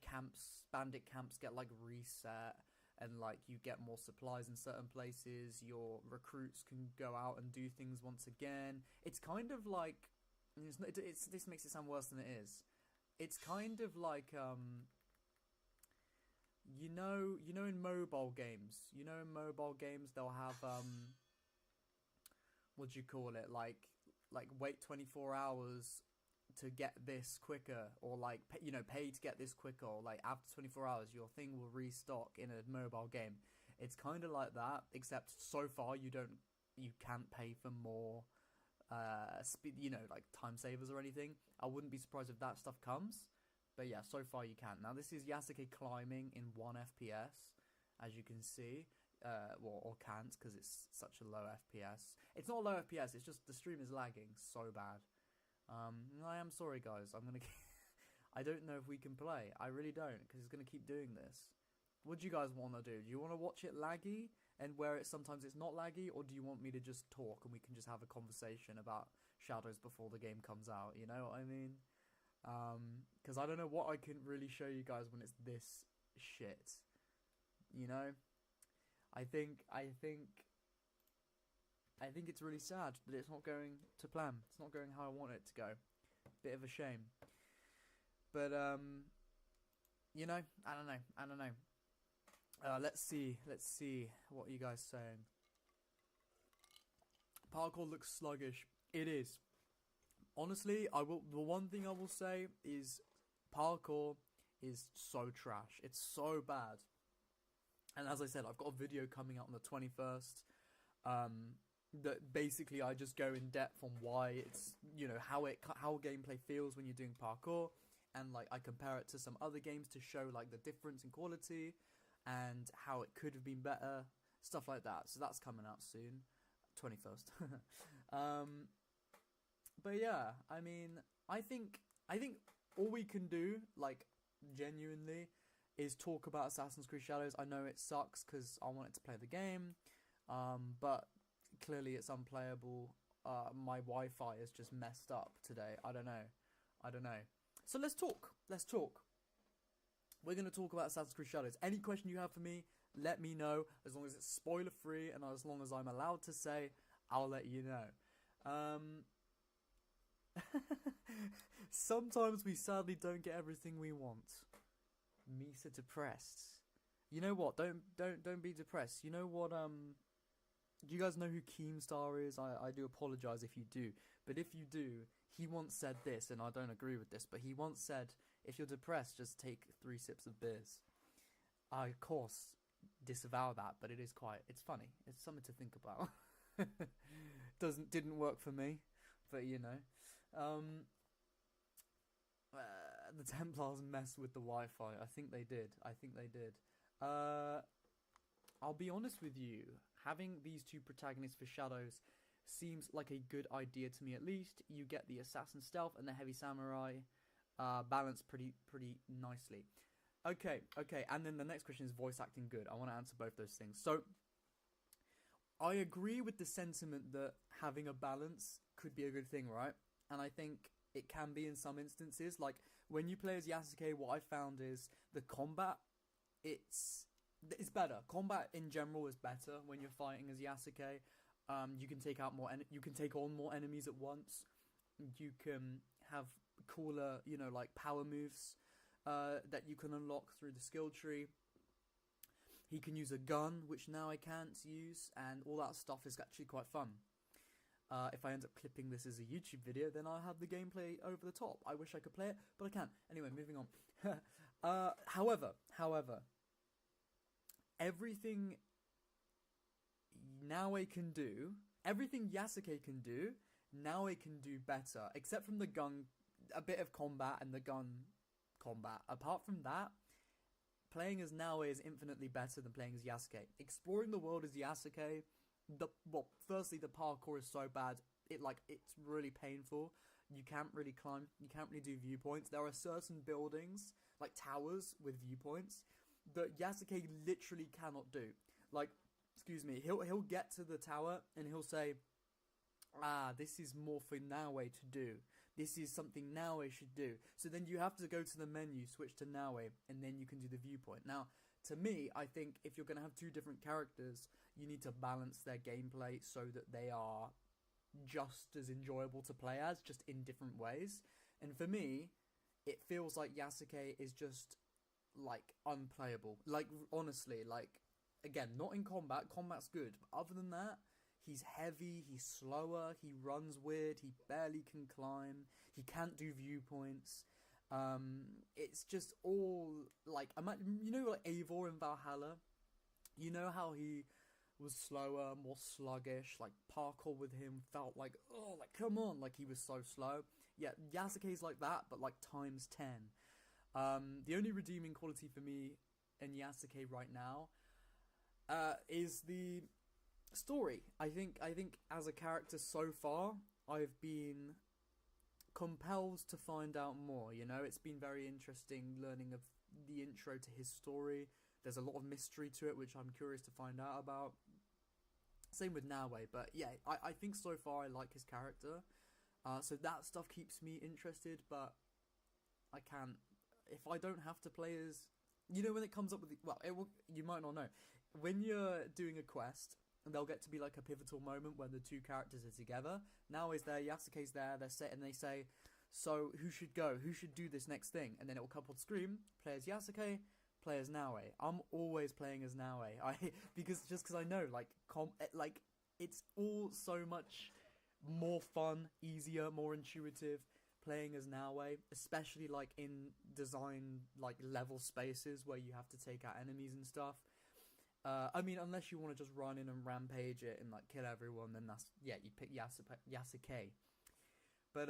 bandit camps get like reset, and like you get more supplies in certain places. Your recruits can go out and do things once again. It's kind of like, this makes it sound worse than it is. It's kind of like you know in mobile games, they'll have what do you call it, like wait 24 hours to get this quicker, or like pay to get this quicker, or like after 24 hours your thing will restock in a mobile game. It's kind of like that, except so far you can't pay for more speed, like time savers or anything. I wouldn't be surprised if that stuff comes, but yeah, so far you can. Now this is Yasuke climbing in 1 FPS, as you can see. Or can't, because it's such a low FPS. It's not low FPS, it's just the stream is lagging so bad. I am sorry guys, I don't know if we can play. I really don't, because it's going to keep doing this. What do you guys want to do? Do you want to watch it laggy, and where sometimes it's not laggy, or do you want me to just talk and we can just have a conversation about Shadows before the game comes out? You know what I mean? Because I don't know what I can really show you guys when it's this shit. You know? I think it's really sad that it's not going to plan. It's not going how I want it to go. Bit of a shame. But I don't know. Let's see what you guys saying. Parkour looks sluggish. It is. Honestly, the one thing I will say is parkour is so trash. It's so bad. And as I said, I've got a video coming out on the 21st. That basically I just go in depth on why it's, how gameplay feels when you're doing parkour, and like I compare it to some other games to show like the difference in quality and how it could have been better, stuff like that. So that's coming out soon, 21st. But yeah, I mean, I think all we can do, like genuinely, is talk about Assassin's Creed Shadows. I know it sucks because I wanted to play the game, but clearly it's unplayable. My Wi-Fi is just messed up today. I don't know. So let's talk. We're going to talk about Assassin's Creed Shadows. Any question you have for me, let me know. As long as it's spoiler free and as long as I'm allowed to say, I'll let you know. Sometimes we sadly don't get everything we want. Misa depressed. You know what? Don't be depressed. You know what? do you guys know who Keemstar is? I do apologize if you do, but if you do, he once said this, and I don't agree with this, but he once said, if you're depressed, just take 3 sips of beers. I, of course, disavow that, but it's funny. It's something to think about. Didn't work for me, but you know. The Templars mess with the Wi-Fi. I think they did. I'll be honest with you. Having these 2 protagonists for Shadows seems like a good idea to me. At least you get the assassin stealth and the heavy samurai balanced pretty nicely. Okay. And then the next question is voice acting good. I want to answer both those things. So I agree with the sentiment that having a balance could be a good thing, right? And I think it can be in some instances. Like, when you play as Yasuke, what I found is the combat, it's better. Combat in general is better when you're fighting as Yasuke. You can take out you can take on more enemies at once. You can have cooler, like power moves that you can unlock through the skill tree. He can use a gun, which now I can't use, and all that stuff is actually quite fun. If I end up clipping this as a YouTube video, then I'll have the gameplay over the top. I wish I could play it, but I can't. Anyway, moving on. However, everything Naoe can do, everything Yasuke can do, Naoe can do better, except from the gun, a bit of combat and the gun combat. Apart from that, playing as Naoe is infinitely better than playing as Yasuke. Exploring the world as Yasuke, firstly, the parkour is so bad, it's really painful. You can't really climb, you can't really do viewpoints. There are certain buildings, like towers with viewpoints, that Yasuke literally cannot do. Like, excuse me, he'll get to the tower and he'll say, this is more for Naoe to do. This is something Naoe should do. So then you have to go to the menu, switch to Naoe, and then you can do the viewpoint. Now, to me, I think if you're going to have 2 different characters, you need to balance their gameplay so that they are just as enjoyable to play as, just in different ways. And for me, it feels like Yasuke is just, unplayable. Honestly, again, not in combat. Combat's good. But other than that, he's heavy, he's slower, he runs weird, he barely can climb, he can't do viewpoints. It's just all, Eivor in Valhalla? You know how he was slower, more sluggish, parkour with him felt come on, he was so slow. Yeah, Yasuke's like that, but times 10. The only redeeming quality for me in Yasuke right now is the story. I think as a character so far, I've been compelled to find out more. It's been very interesting learning of the intro to his story. There's a lot of mystery to it, which I'm curious to find out about. Same with Naoe, but yeah, I think so far I like his character. So that stuff keeps me interested, but I can't, if I don't have to play as, when it comes up with, you might not know, when you're doing a quest, and there'll get to be a pivotal moment when the 2 characters are together. Naoe's there, Yasuke's there, and they say, so who should go? Who should do this next thing? And then it will come on screen, play as Yasuke, play as Naoe. I'm always playing as Naoe. Because I know, it's all so much more fun, easier, more intuitive playing as Naoe, especially in design level spaces where you have to take out enemies and stuff. Unless you want to just run in and rampage it and kill everyone, then you pick Yasuke. But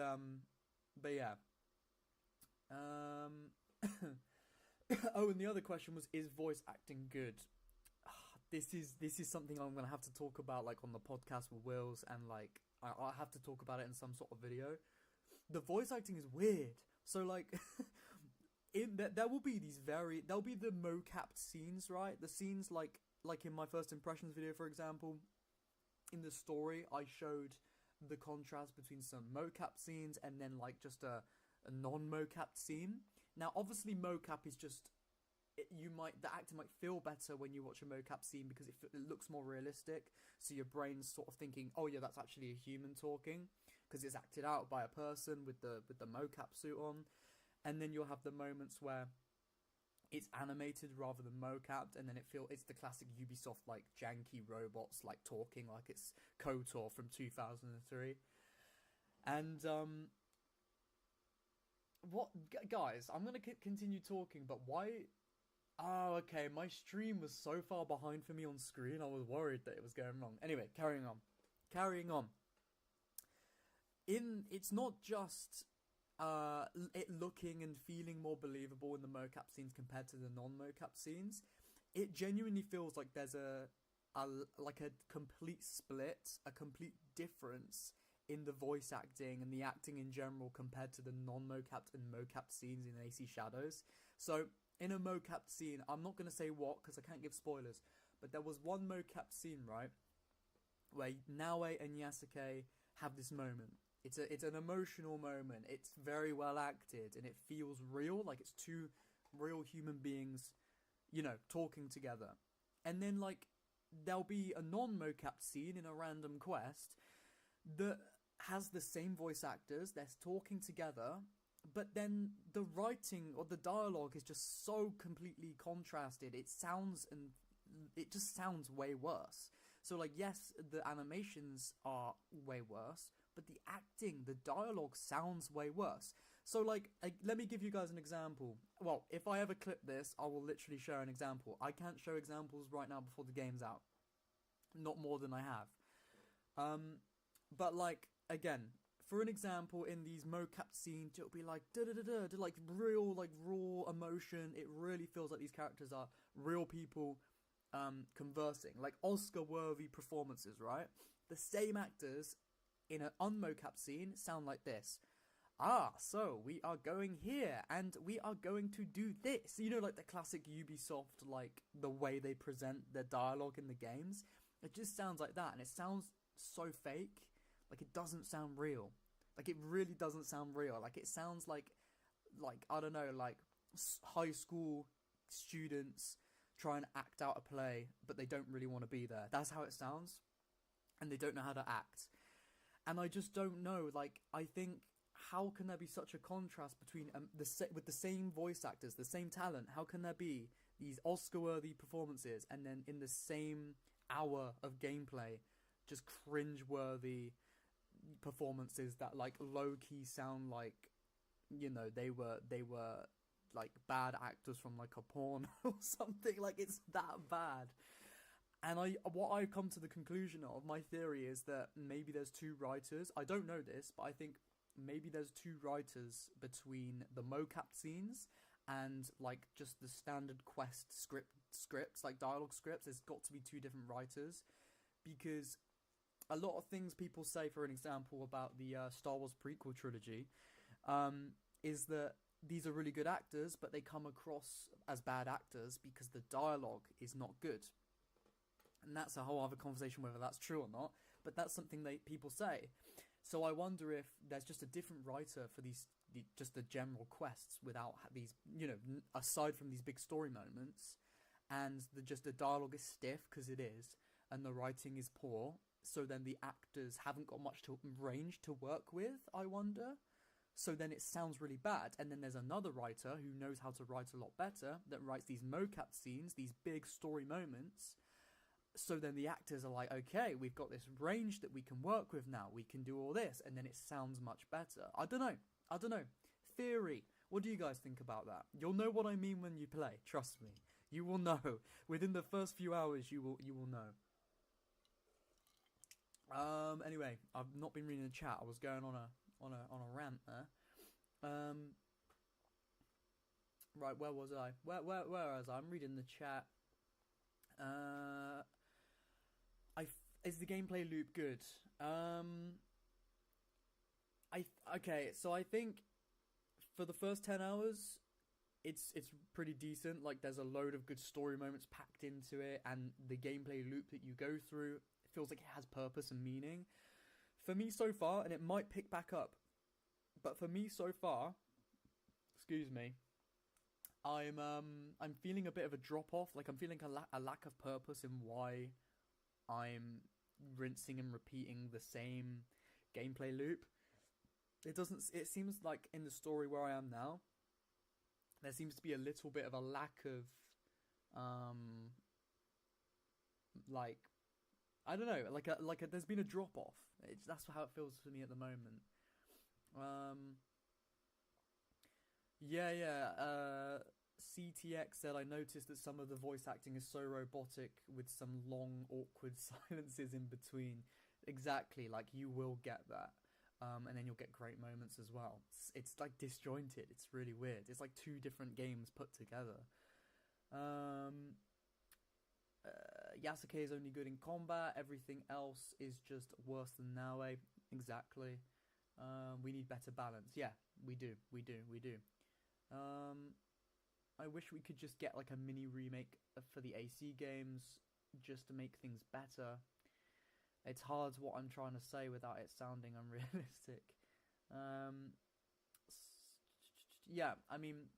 yeah. Oh, and the other question was, is voice acting good? This is something I'm gonna have to talk about on the podcast with Wills, and I'll have to talk about it in some sort of video. The voice acting is weird. So there will be there'll be the mocapped scenes, right? The scenes like in my first impressions video, for example, in the story, I showed the contrast between some mocap scenes and then just a non-mocapped scene. Now, obviously, mocap is just, the actor might feel better when you watch a mocap scene because it looks more realistic. So your brain's sort of thinking, oh yeah, that's actually a human talking, because it's acted out by a person with the mocap suit on. And then you'll have the moments where it's animated rather than mocapped, and then it's the classic Ubisoft like janky robots like talking like it's KOTOR from 2003. And guys, I'm gonna continue talking, but why? Oh, okay, my stream was so far behind for me on screen, I was worried that it was going wrong. Anyway, carrying on. It's not just it looking and feeling more believable in the mocap scenes compared to the non-mocap scenes. It genuinely feels like there's a complete split, a complete difference in the voice acting and the acting in general compared to the non-mocapped and mocapped scenes in AC Shadows. So, in a mocapped scene, I'm not going to say what because I can't give spoilers, but there was one mocapped scene, right, where Naue and Yasuke have this moment. It's an emotional moment. It's very well acted and it feels real, like it's two real human beings, you know, talking together. And then like there'll be a non-mocapped scene in a random quest that has the same voice actors, they're talking together, but then the writing or the dialogue is just so completely contrasted. It just sounds way worse. So like, yes, the animations are way worse, but the acting, the dialogue sounds way worse. So like, let me give you guys an example. Well, if I ever clip this, I will literally share an example. I can't show examples right now before the game's out. Not more than I have. But like, again, for an example, in these mocap scenes, it'll be like da-da-da-da, like real, like raw emotion. It really feels like these characters are real people conversing. Like Oscar-worthy performances, right? The same actors in an unmocap scene sound like this. Ah, so we are going here, and we are going to do this. You know, like the classic Ubisoft, like the way they present their dialogue in the games. It just sounds like that, and it sounds so fake. Like, it doesn't sound real. Like, it really doesn't sound real. Like, it sounds like I don't know, like high school students try and act out a play, but they don't really want to be there. That's how it sounds. And they don't know how to act. And I just don't know. Like, I think, how can there be such a contrast between with the same voice actors, the same talent? How can there be these Oscar-worthy performances, and then in the same hour of gameplay, just cringe-worthy performances that like low-key sound like, you know, they were like bad actors from like a porn or something? Like, it's that bad. And what I've come to the conclusion of, my theory is that maybe there's two writers. I don't know this, but I think maybe there's two writers between the mocap scenes and like just the standard quest scripts, like dialogue scripts. There's got to be two different writers, because a lot of things people say, for an example, about the Star Wars prequel trilogy, is that these are really good actors, but they come across as bad actors because the dialogue is not good. And that's a whole other conversation whether that's true or not, but that's something people say. So I wonder if there's just a different writer for just the general quests, without these, you know, aside from these big story moments, and the dialogue is stiff because it is, and the writing is poor. So then the actors haven't got much range to work with, I wonder. So then it sounds really bad. And then there's another writer who knows how to write a lot better, that writes these mocap scenes, these big story moments. So then the actors are like, okay, we've got this range that we can work with now. We can do all this. And then it sounds much better. I don't know. Theory. What do you guys think about that? You'll know what I mean when you play. Trust me. You will know. Within the first few hours, you will know. Anyway, I've not been reading the chat. I was going on a rant there. Right, where was I? Where was I? I'm reading the chat. Is the gameplay loop good? Okay, so I think for the first 10 hours, it's pretty decent. Like, there's a load of good story moments packed into it, and the gameplay loop that you go through, it feels like it has purpose and meaning. For me so far, and it might pick back up, but for me so far, excuse me, I'm feeling a bit of a drop off. Like, I'm feeling a lack of purpose in why I'm rinsing and repeating the same gameplay loop. It seems like in the story where I am now, there seems to be a little bit of a lack of, like, I don't know, there's been a drop off. That's how it feels for me at the moment. CTX said, I noticed that some of the voice acting is so robotic with some long, awkward silences in between. Exactly, like, you will get that. And then you'll get great moments as well. It's like disjointed. It's really weird. It's like two different games put together. Yasuke is only good in combat. Everything else is just worse than Naue. Exactly. We need better balance. Yeah, we do. I wish we could just get like a mini remake for the AC games just to make things better. It's hard what I'm trying to say without it sounding unrealistic. Yeah, I mean,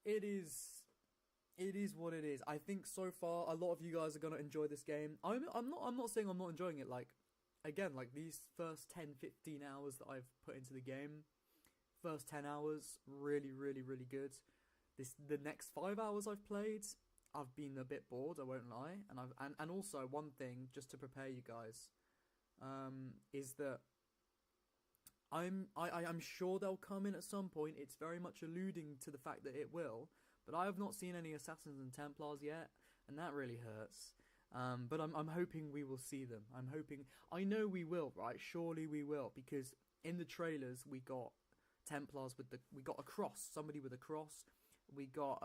it is what it is. I think so far a lot of you guys are gonna enjoy this game. I'm not saying I'm not enjoying it. Like, again, like these first 10-15 hours that I've put into the game, first 10 hours really good. The next 5 hours I've played, I've been a bit bored, I won't lie. And also one thing just to prepare you guys, is that I'm sure they'll come in at some point. It's very much alluding to the fact that it will, but I have not seen any Assassins and Templars yet, and that really hurts. But I'm hoping we will see them. I know we will, right? Surely we will, because in the trailers we got Templars we got a cross, somebody with a cross. We got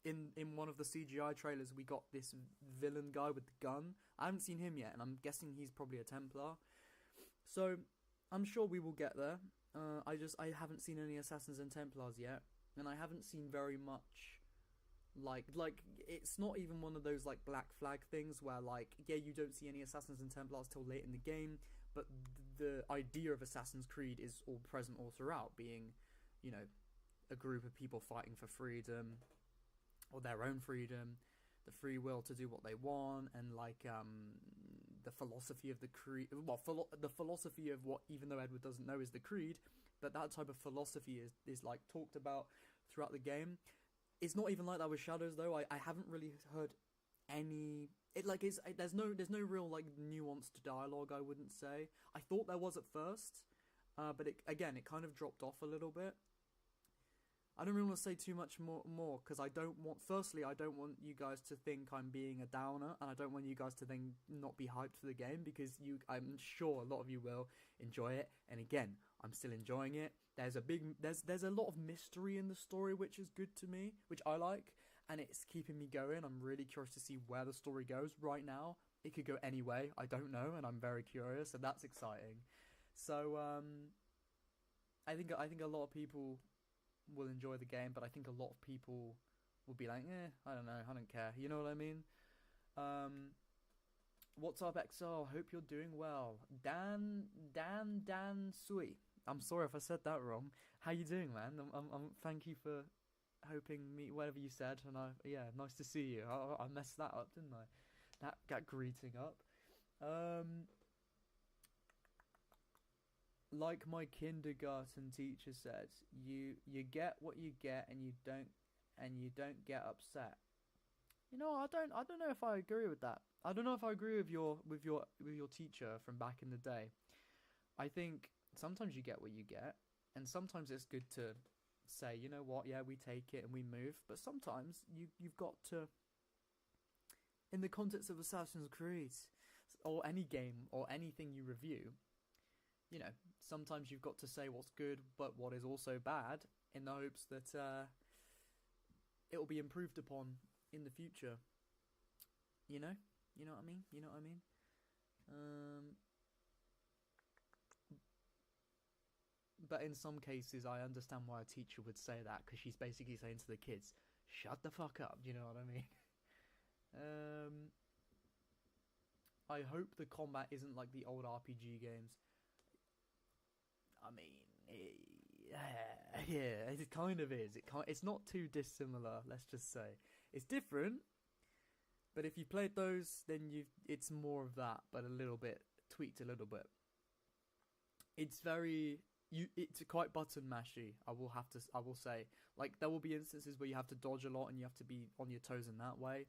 in one of the CGI trailers we got this villain guy with the gun. I haven't seen him yet, and I'm guessing he's probably a Templar. So I'm sure we will get there. I haven't seen any Assassins and Templars yet, and I haven't seen very much. Like it's not even one of those like black flag things where like, yeah, you don't see any Assassins and Templars till late in the game, but the idea of Assassin's Creed is all present all throughout, being, you know, a group of people fighting for freedom, or their own freedom, the free will to do what they want, and like the philosophy of the creed. Well, the philosophy of what, even though Edward doesn't know, is the creed, but that type of philosophy is like talked about throughout the game. It's not even like that with Shadows though. I haven't really heard any. There's no real like nuanced dialogue, I wouldn't say. I thought there was at first, but it kind of dropped off a little bit. I don't really want to say too much more because I don't want you guys to think I'm being a downer, and I don't want you guys to then not be hyped for the game, because I'm sure a lot of you will enjoy it. And again, I'm still enjoying it. There's a lot of mystery in the story, which is good to me, which I like, and it's keeping me going. I'm really curious to see where the story goes. Right now, it could go any way. I don't know, and I'm very curious, and that's exciting. So I think a lot of people will enjoy the game, but I think a lot of people will be like, I don't know, I don't care. You know what I mean? What's up, XR? Hope you're doing well. Dan Sui. I'm sorry if I said that wrong. How you doing, man? Thank you for hoping me, whatever you said, and nice to see you. I messed that up, didn't I? That greeting up. Like my kindergarten teacher said, you get what you get, and you don't get upset. You know, I don't know if I agree with that. I don't know if I agree with your teacher from back in the day. I think sometimes you get what you get, and sometimes it's good to say, you know what, yeah, we take it and we move. But sometimes you've got to, in the context of Assassin's Creed or any game or anything you review, you know, sometimes you've got to say what's good but what is also bad, in the hopes that it will be improved upon in the future. You know what I mean? But in some cases, I understand why a teacher would say that, because she's basically saying to the kids, shut the fuck up, you know what I mean? I hope the combat isn't like the old RPG games. I mean, yeah, it kind of is. It's not too dissimilar, let's just say. It's different, but if you played those, then it's more of that, but a little bit tweaked a little bit. It's very it's quite button mashy. I will say, like, there will be instances where you have to dodge a lot and you have to be on your toes in that way.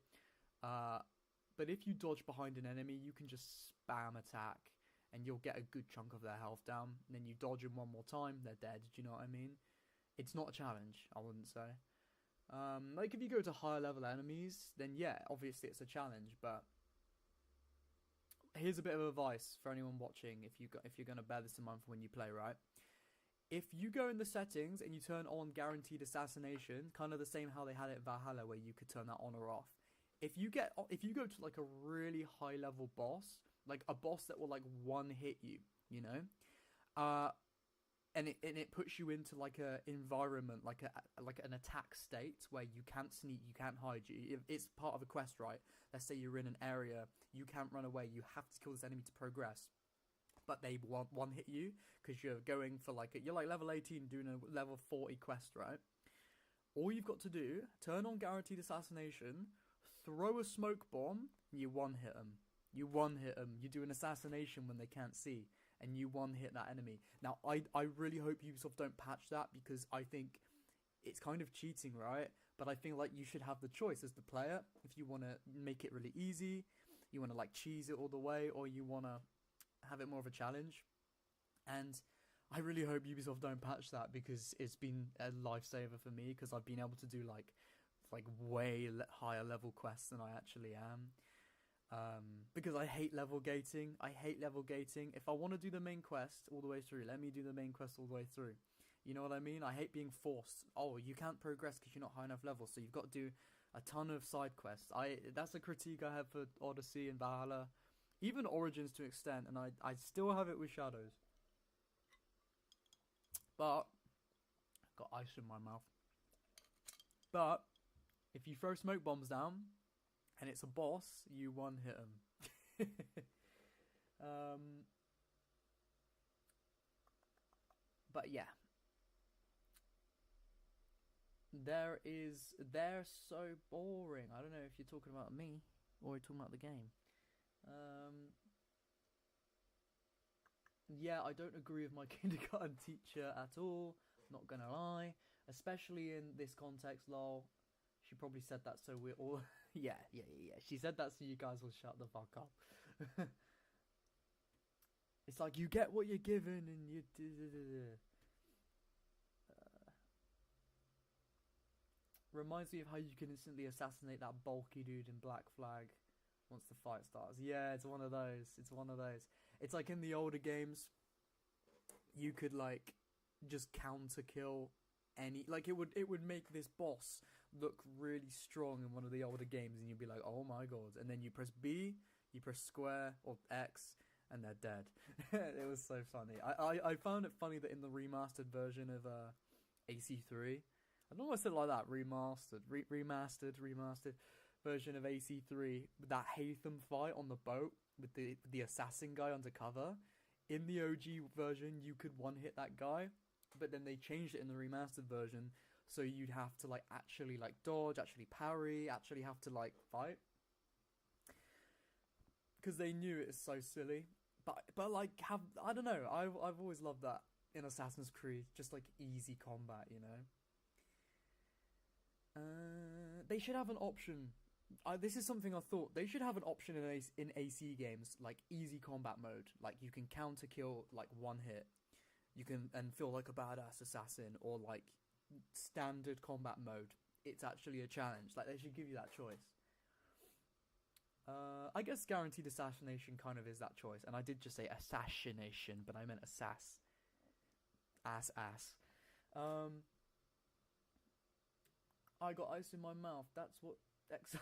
But if you dodge behind an enemy, you can just spam attack and you'll get a good chunk of their health down. And then you dodge them one more time, they're dead. Do you know what I mean? It's not a challenge, I wouldn't say. Like, if you go to higher level enemies, then yeah, obviously it's a challenge. But here's a bit of advice for anyone watching, if you're gonna bear this in mind for when you play, right? If you go in the settings and you turn on guaranteed assassination, kind of the same how they had it in Valhalla, where you could turn that on or off. If you go to like a really high level boss, like a boss that will like one hit you, you know, and it puts you into like a environment, like an attack state where you can't sneak, you can't hide. It's part of a quest, right? Let's say you're in an area, you can't run away, you have to kill this enemy to progress. But they one hit you because you're going for you're like level 18 doing a level 40 quest, right? All you've got to do, turn on guaranteed assassination, throw a smoke bomb, and you one hit them. You do an assassination when they can't see, and you one hit that enemy. Now, I really hope Ubisoft don't patch that, because I think it's kind of cheating, right? But I think like you should have the choice as the player, if you want to make it really easy, you want to like cheese it all the way, or you want to have it more of a challenge. And I really hope Ubisoft don't patch that, because it's been a lifesaver for me, because I've been able to do like way higher level quests than I actually am. Because I hate level gating. If I want to do the main quest all the way through, let me do the main quest all the way through. You know what I mean? I hate being forced. Oh, you can't progress because you're not high enough level, so you've got to do a ton of side quests. That's a critique I have for Odyssey and Valhalla, even Origins to an extent, and I still have it with Shadows. But got ice in my mouth. But if you throw smoke bombs down and it's a boss, you one hit him. But yeah, they're so boring. I don't know if you're talking about me or you're talking about the game. Yeah, I don't agree with my kindergarten teacher at all, not gonna lie, especially in this context. Lol, she probably said that so we're all yeah, she said that so you guys will shut the fuck up. It's like, you get what you're given, and you reminds me of how you can instantly assassinate that bulky dude in Black Flag once the fight starts. Yeah, it's one of those. It's like in the older games, you could like just counter kill any, like it would make this boss look really strong in one of the older games, and you'd be like, oh my god, and then you press B, you press square or X, and they're dead. It was so funny. I found it funny that in the remastered version of AC3, I don't know why I said it like that, remastered version of AC3, that Haytham fight on the boat with the assassin guy undercover, in the OG version you could one hit that guy, but then they changed it in the remastered version so you'd have to like actually like dodge, actually parry, actually have to like fight, because they knew it's so silly. But like, I don't know, I've always loved that in Assassin's Creed, just like easy combat, you know. They should have an option. This is something I thought. They should have an option in AC games, like easy combat mode. Like you can counter kill like one hit. You can and feel like a badass assassin, or like standard combat mode. It's actually a challenge. Like they should give you that choice. I guess guaranteed assassination kind of is that choice. And I did just say assassination, but I meant ass. I got ice in my mouth. That's what Exile.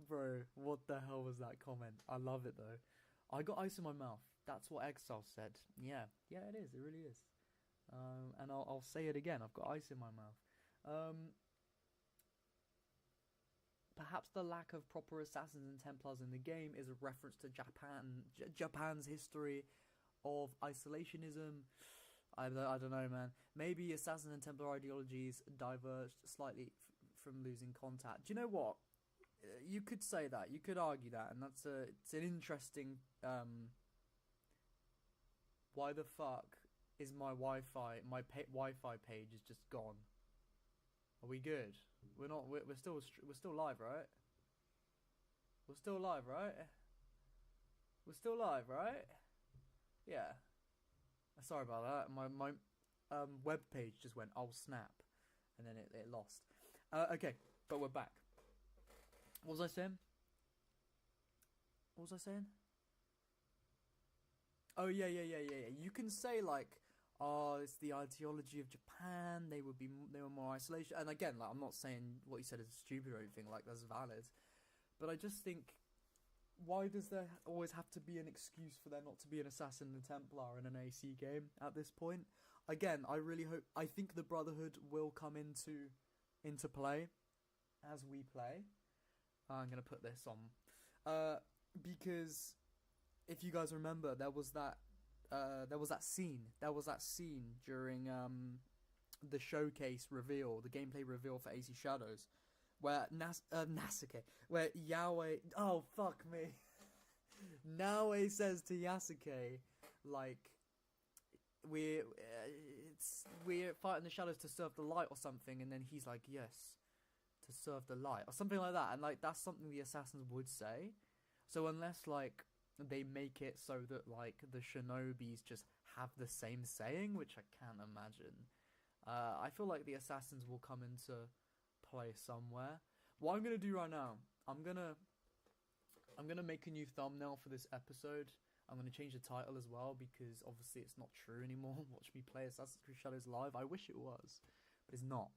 Bro, what the hell was that comment? I love it though. I got ice in my mouth. That's what Exile said. Yeah, it is. It really is. And I'll say it again. I've got ice in my mouth. Perhaps the lack of proper assassins and Templars in the game is a reference to Japan's history of isolationism. I don't know, man. Maybe assassin and Templar ideologies diverged slightly from losing contact. Do you know what? You could say that. You could argue that, and it's an interesting Why the fuck is my Wi-Fi, Wi-Fi page is just gone? Are we good? We're not. We're still live, right? We're still live, right? We're still live, right? Yeah. Sorry about that. My web page just went, oh snap, and then it lost. Okay, but we're back. What was I saying? What was I saying? Oh yeah. You can say like, oh, it's the ideology of Japan. They were more isolation. And again, like, I'm not saying what you said is stupid or anything. Like, that's valid. But I just think, why does there always have to be an excuse for there not to be an assassin and a Templar in an AC game at this point? Again, I think the Brotherhood will come into play as we play. I'm gonna put this on, because if you guys remember, there was that scene during the showcase reveal, the gameplay reveal for AC Shadows, where where Yahweh, oh fuck me, Naue says to Yasuke, like, we're fighting the shadows to serve the light or something, and then he's like, yes, to serve the light or something like that, and like that's something the assassins would say. So unless like they make it so that like the shinobis just have the same saying, which I can't imagine, I feel like the assassins will come into play somewhere. What I'm gonna do right now, I'm gonna make a new thumbnail for this episode. I'm gonna change the title as well, because obviously it's not true anymore. Watch me play Assassin's Creed Shadows live. I wish it was, but it's not.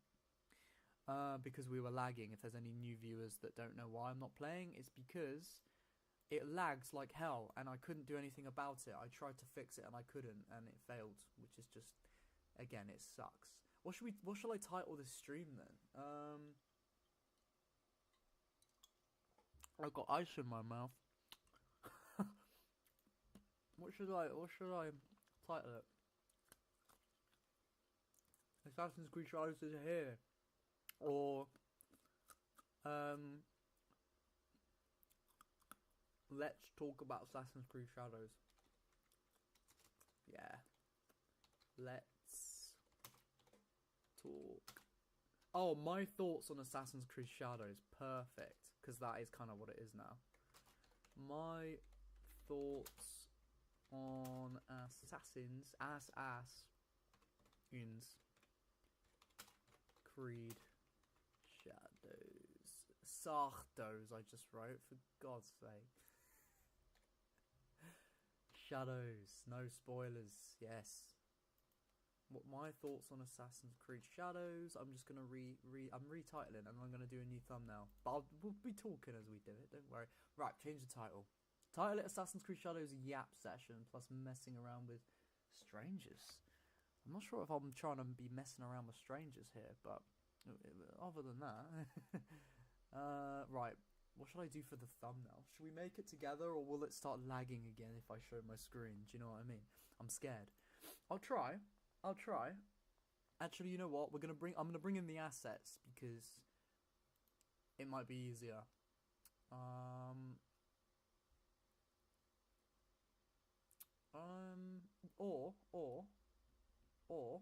Because we were lagging. If there's any new viewers that don't know why I'm not playing, it's because it lags like hell, and I couldn't do anything about it. I tried to fix it and I couldn't, and it failed, which is just, again, it sucks. What shall I title this stream then? I've got ice in my mouth. What should I title it? Assassin's Creed Shadows is here, or let's talk about Assassin's Creed Shadows. Yeah, let's talk. Oh, my thoughts on Assassin's Creed Shadows. Perfect, because that is kind of what it is now. My thoughts on Assassin's Creed Shadows. Sardos, I just wrote, for God's sake. Shadows, no spoilers, yes. What my thoughts on Assassin's Creed Shadows, I'm just gonna I'm retitling, and I'm gonna do a new thumbnail. But we'll be talking as we do it, don't worry. Right, change the title. Title it Assassin's Creed Shadows Yap Session, plus messing around with strangers. I'm not sure if I'm trying to be messing around with strangers here, but other than that, right. What should I do for the thumbnail? Should we make it together, or will it start lagging again if I show my screen? Do you know what I mean? I'm scared. I'll try. Actually, you know what? I'm gonna bring in the assets, because it might be easier. Or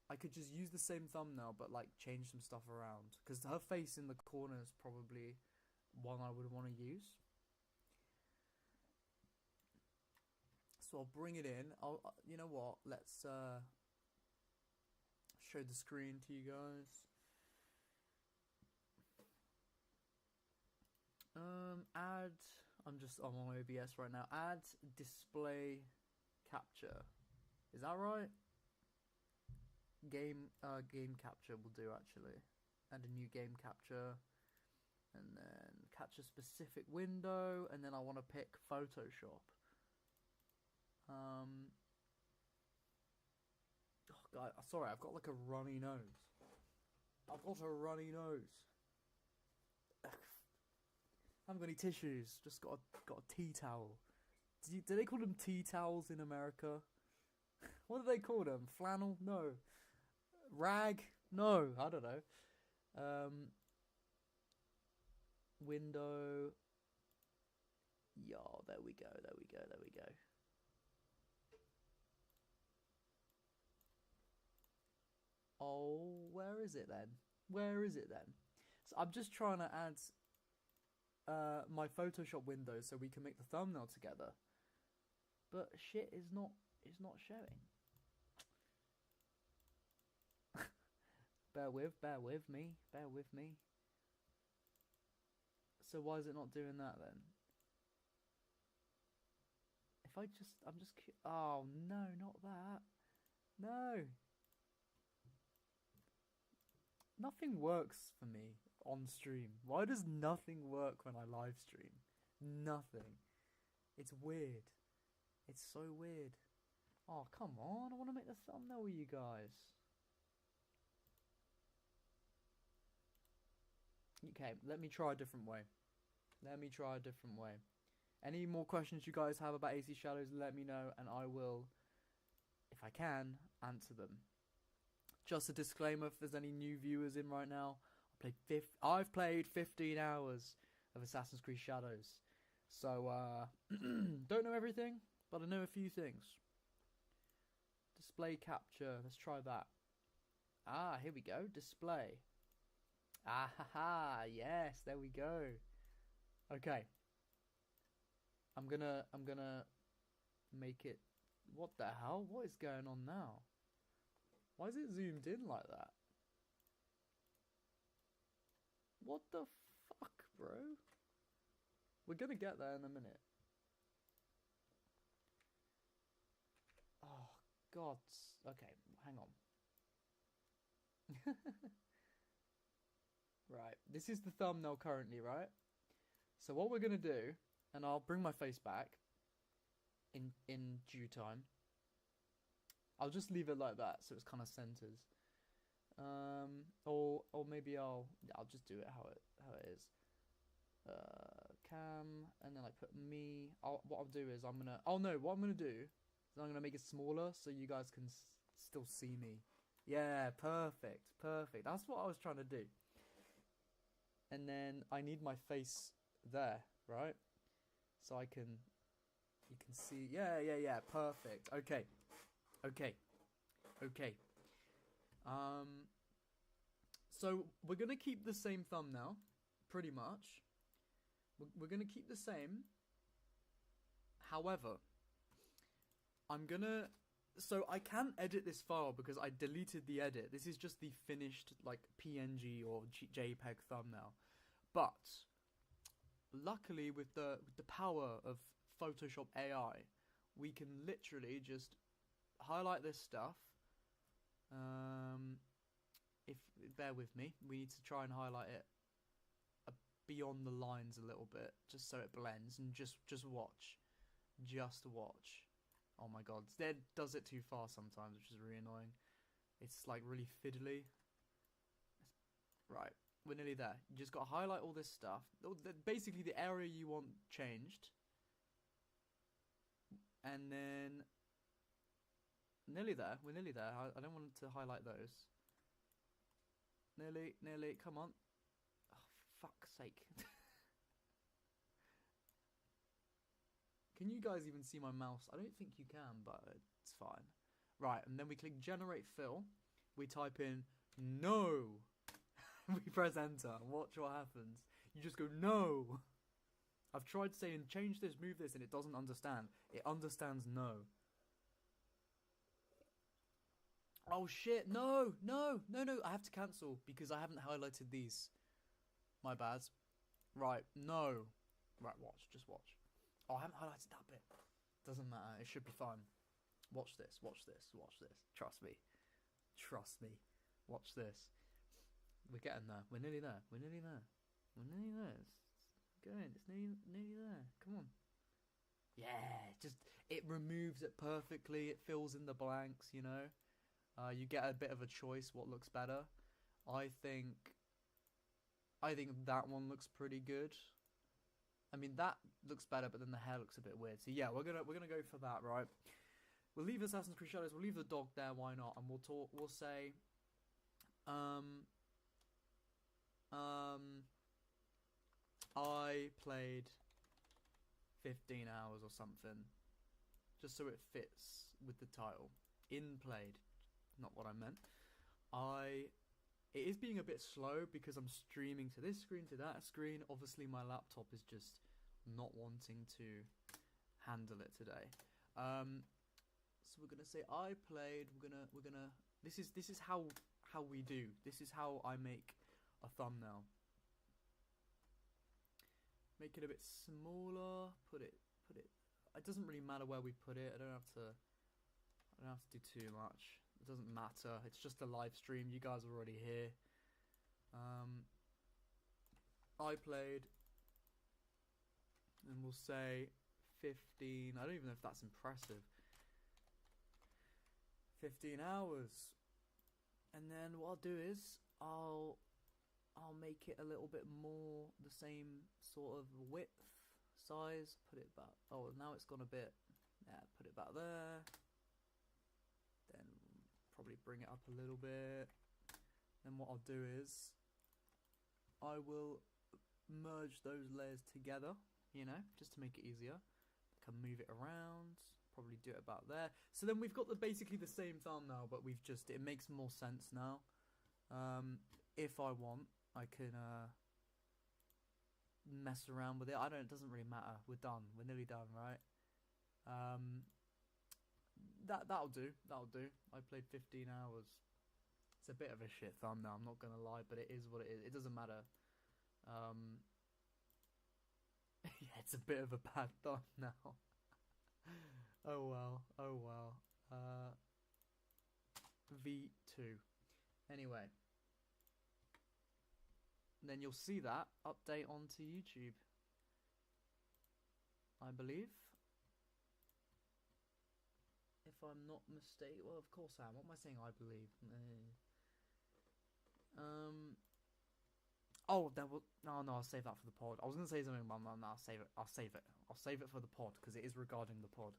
I could just use the same thumbnail, but like change some stuff around, because her face in the corner is probably one I would want to use. So I'll bring it in. You know what? Let's show the screen to you guys. I'm on OBS right now. Add display capture. Is that right? Game capture will do, actually. Add a new game capture, and then catch a specific window, and then I want to pick Photoshop. Oh God, sorry, I've got like a runny nose. I haven't got any tissues. Just got a tea towel. Do they call them tea towels in America? What do they call them? Flannel? No. Rag? No. I don't know. Window. Yeah, there we go. Oh, where is it then? Where is it then? So I'm just trying to add my Photoshop window so we can make the thumbnail together. But shit is not showing. bear with me. So why is it not doing that then? If I'm just oh no, not that. No. Nothing works for me on stream. Why does nothing work when I live stream? Nothing. It's weird. It's so weird. Oh, come on. I want to make the thumbnail with you guys. Okay, let me try a different way. Any more questions you guys have about AC Shadows, let me know, and I will, if I can, answer them. Just a disclaimer, if there's any new viewers in right now, I've played 15 hours of Assassin's Creed Shadows. So, don't know everything, but I know a few things. Display capture, let's try that. Ah, here we go, display. Ah ha ha, yes, there we go. Okay. I'm gonna make it. What the hell? What is going on now? Why is it zoomed in like that? What the fuck, bro? We're gonna get there in a minute. Oh, God. Okay, hang on. Right, this is the thumbnail currently, right? So what we're gonna do, and I'll bring my face back in due time. I'll just leave it like that, so it's kind of centers. Or maybe I'll just do it how it is. Cam, and then I put me. What I'll do is what I'm gonna do is I'm gonna make it smaller so you guys can still see me. Yeah, perfect. That's what I was trying to do. And then I need my face there, right? So you can see. Yeah, perfect. Okay. So we're gonna keep the same thumbnail, pretty much. We're gonna keep the same. However, so I can't edit this file because I deleted the edit. This is just the finished like PNG or JPEG thumbnail. But luckily, with the power of Photoshop AI, we can literally just highlight this stuff. If bear with me, we need to try and highlight it beyond the lines a little bit, just so it blends. And just watch. Oh my God, it does it too far sometimes, which is really annoying. It's like really fiddly. Right, we're nearly there. You just got to highlight all this stuff. Basically, the area you want changed. And then nearly there. We're nearly there. I don't want to highlight those. Nearly. Come on. Oh, for fuck's sake. Can you guys even see my mouse? I don't think you can, but it's fine. Right, and then we click Generate Fill. We type in no. We press Enter. Watch what happens. You just go no. I've tried saying change this, move this, and it doesn't understand. It understands no. Oh shit, no. I have to cancel because I haven't highlighted these. My bad. Right, no. Right, just watch. Oh, I haven't highlighted that bit. Doesn't matter, it should be fine. Watch this. Trust me. Watch this. We're getting there. We're nearly there. It's going. It's nearly there. Come on. Yeah, it removes it perfectly. It fills in the blanks, you know. You get a bit of a choice what looks better. I think that one looks pretty good. I mean, that looks better, but then the hair looks a bit weird. So yeah, we're gonna go for that, right? We'll leave Assassin's Creed Shadows. We'll leave the dog there. Why not? And we'll say, I played 15 hours or something, just so it fits with the title. In played, not what I meant. It is being a bit slow because I'm streaming to this screen, to that screen. Obviously, my laptop is just not wanting to handle it today. So we're gonna say I played. We're gonna. This is how we do. This is how I make a thumbnail. Make it a bit smaller. Put it. It doesn't really matter where we put it. I don't have to do too much. It doesn't matter. It's just a live stream. You guys are already here. I played, and we'll say 15. I don't even know if that's impressive. 15 hours, and then what I'll do is I'll make it a little bit more the same sort of width, size. Put it back. Oh, now it's gone a bit. Yeah, put it back there. Then probably bring it up a little bit. Then what I'll do is I will merge those layers together, you know, just to make it easier. I can move it around, probably do it about there. So then we've got basically the same thumbnail, but it makes more sense now. If I want, I can mess around with it. It doesn't really matter. We're done. We're nearly done, right? That'll do. I played 15 hours. It's a bit of a shit thumbnail, I'm not gonna lie, but it is what it is. It doesn't matter. Yeah, it's a bit of a bad thumbnail. Oh well. V2. Anyway. Then you'll see that update onto YouTube, I believe. If I'm not mistaken. Well, of course I am. What am I saying? I believe. Oh, there will. No, I'll save that for the pod. I was gonna say something, but no, I'll save it. I'll save it for the pod because it is regarding the pod.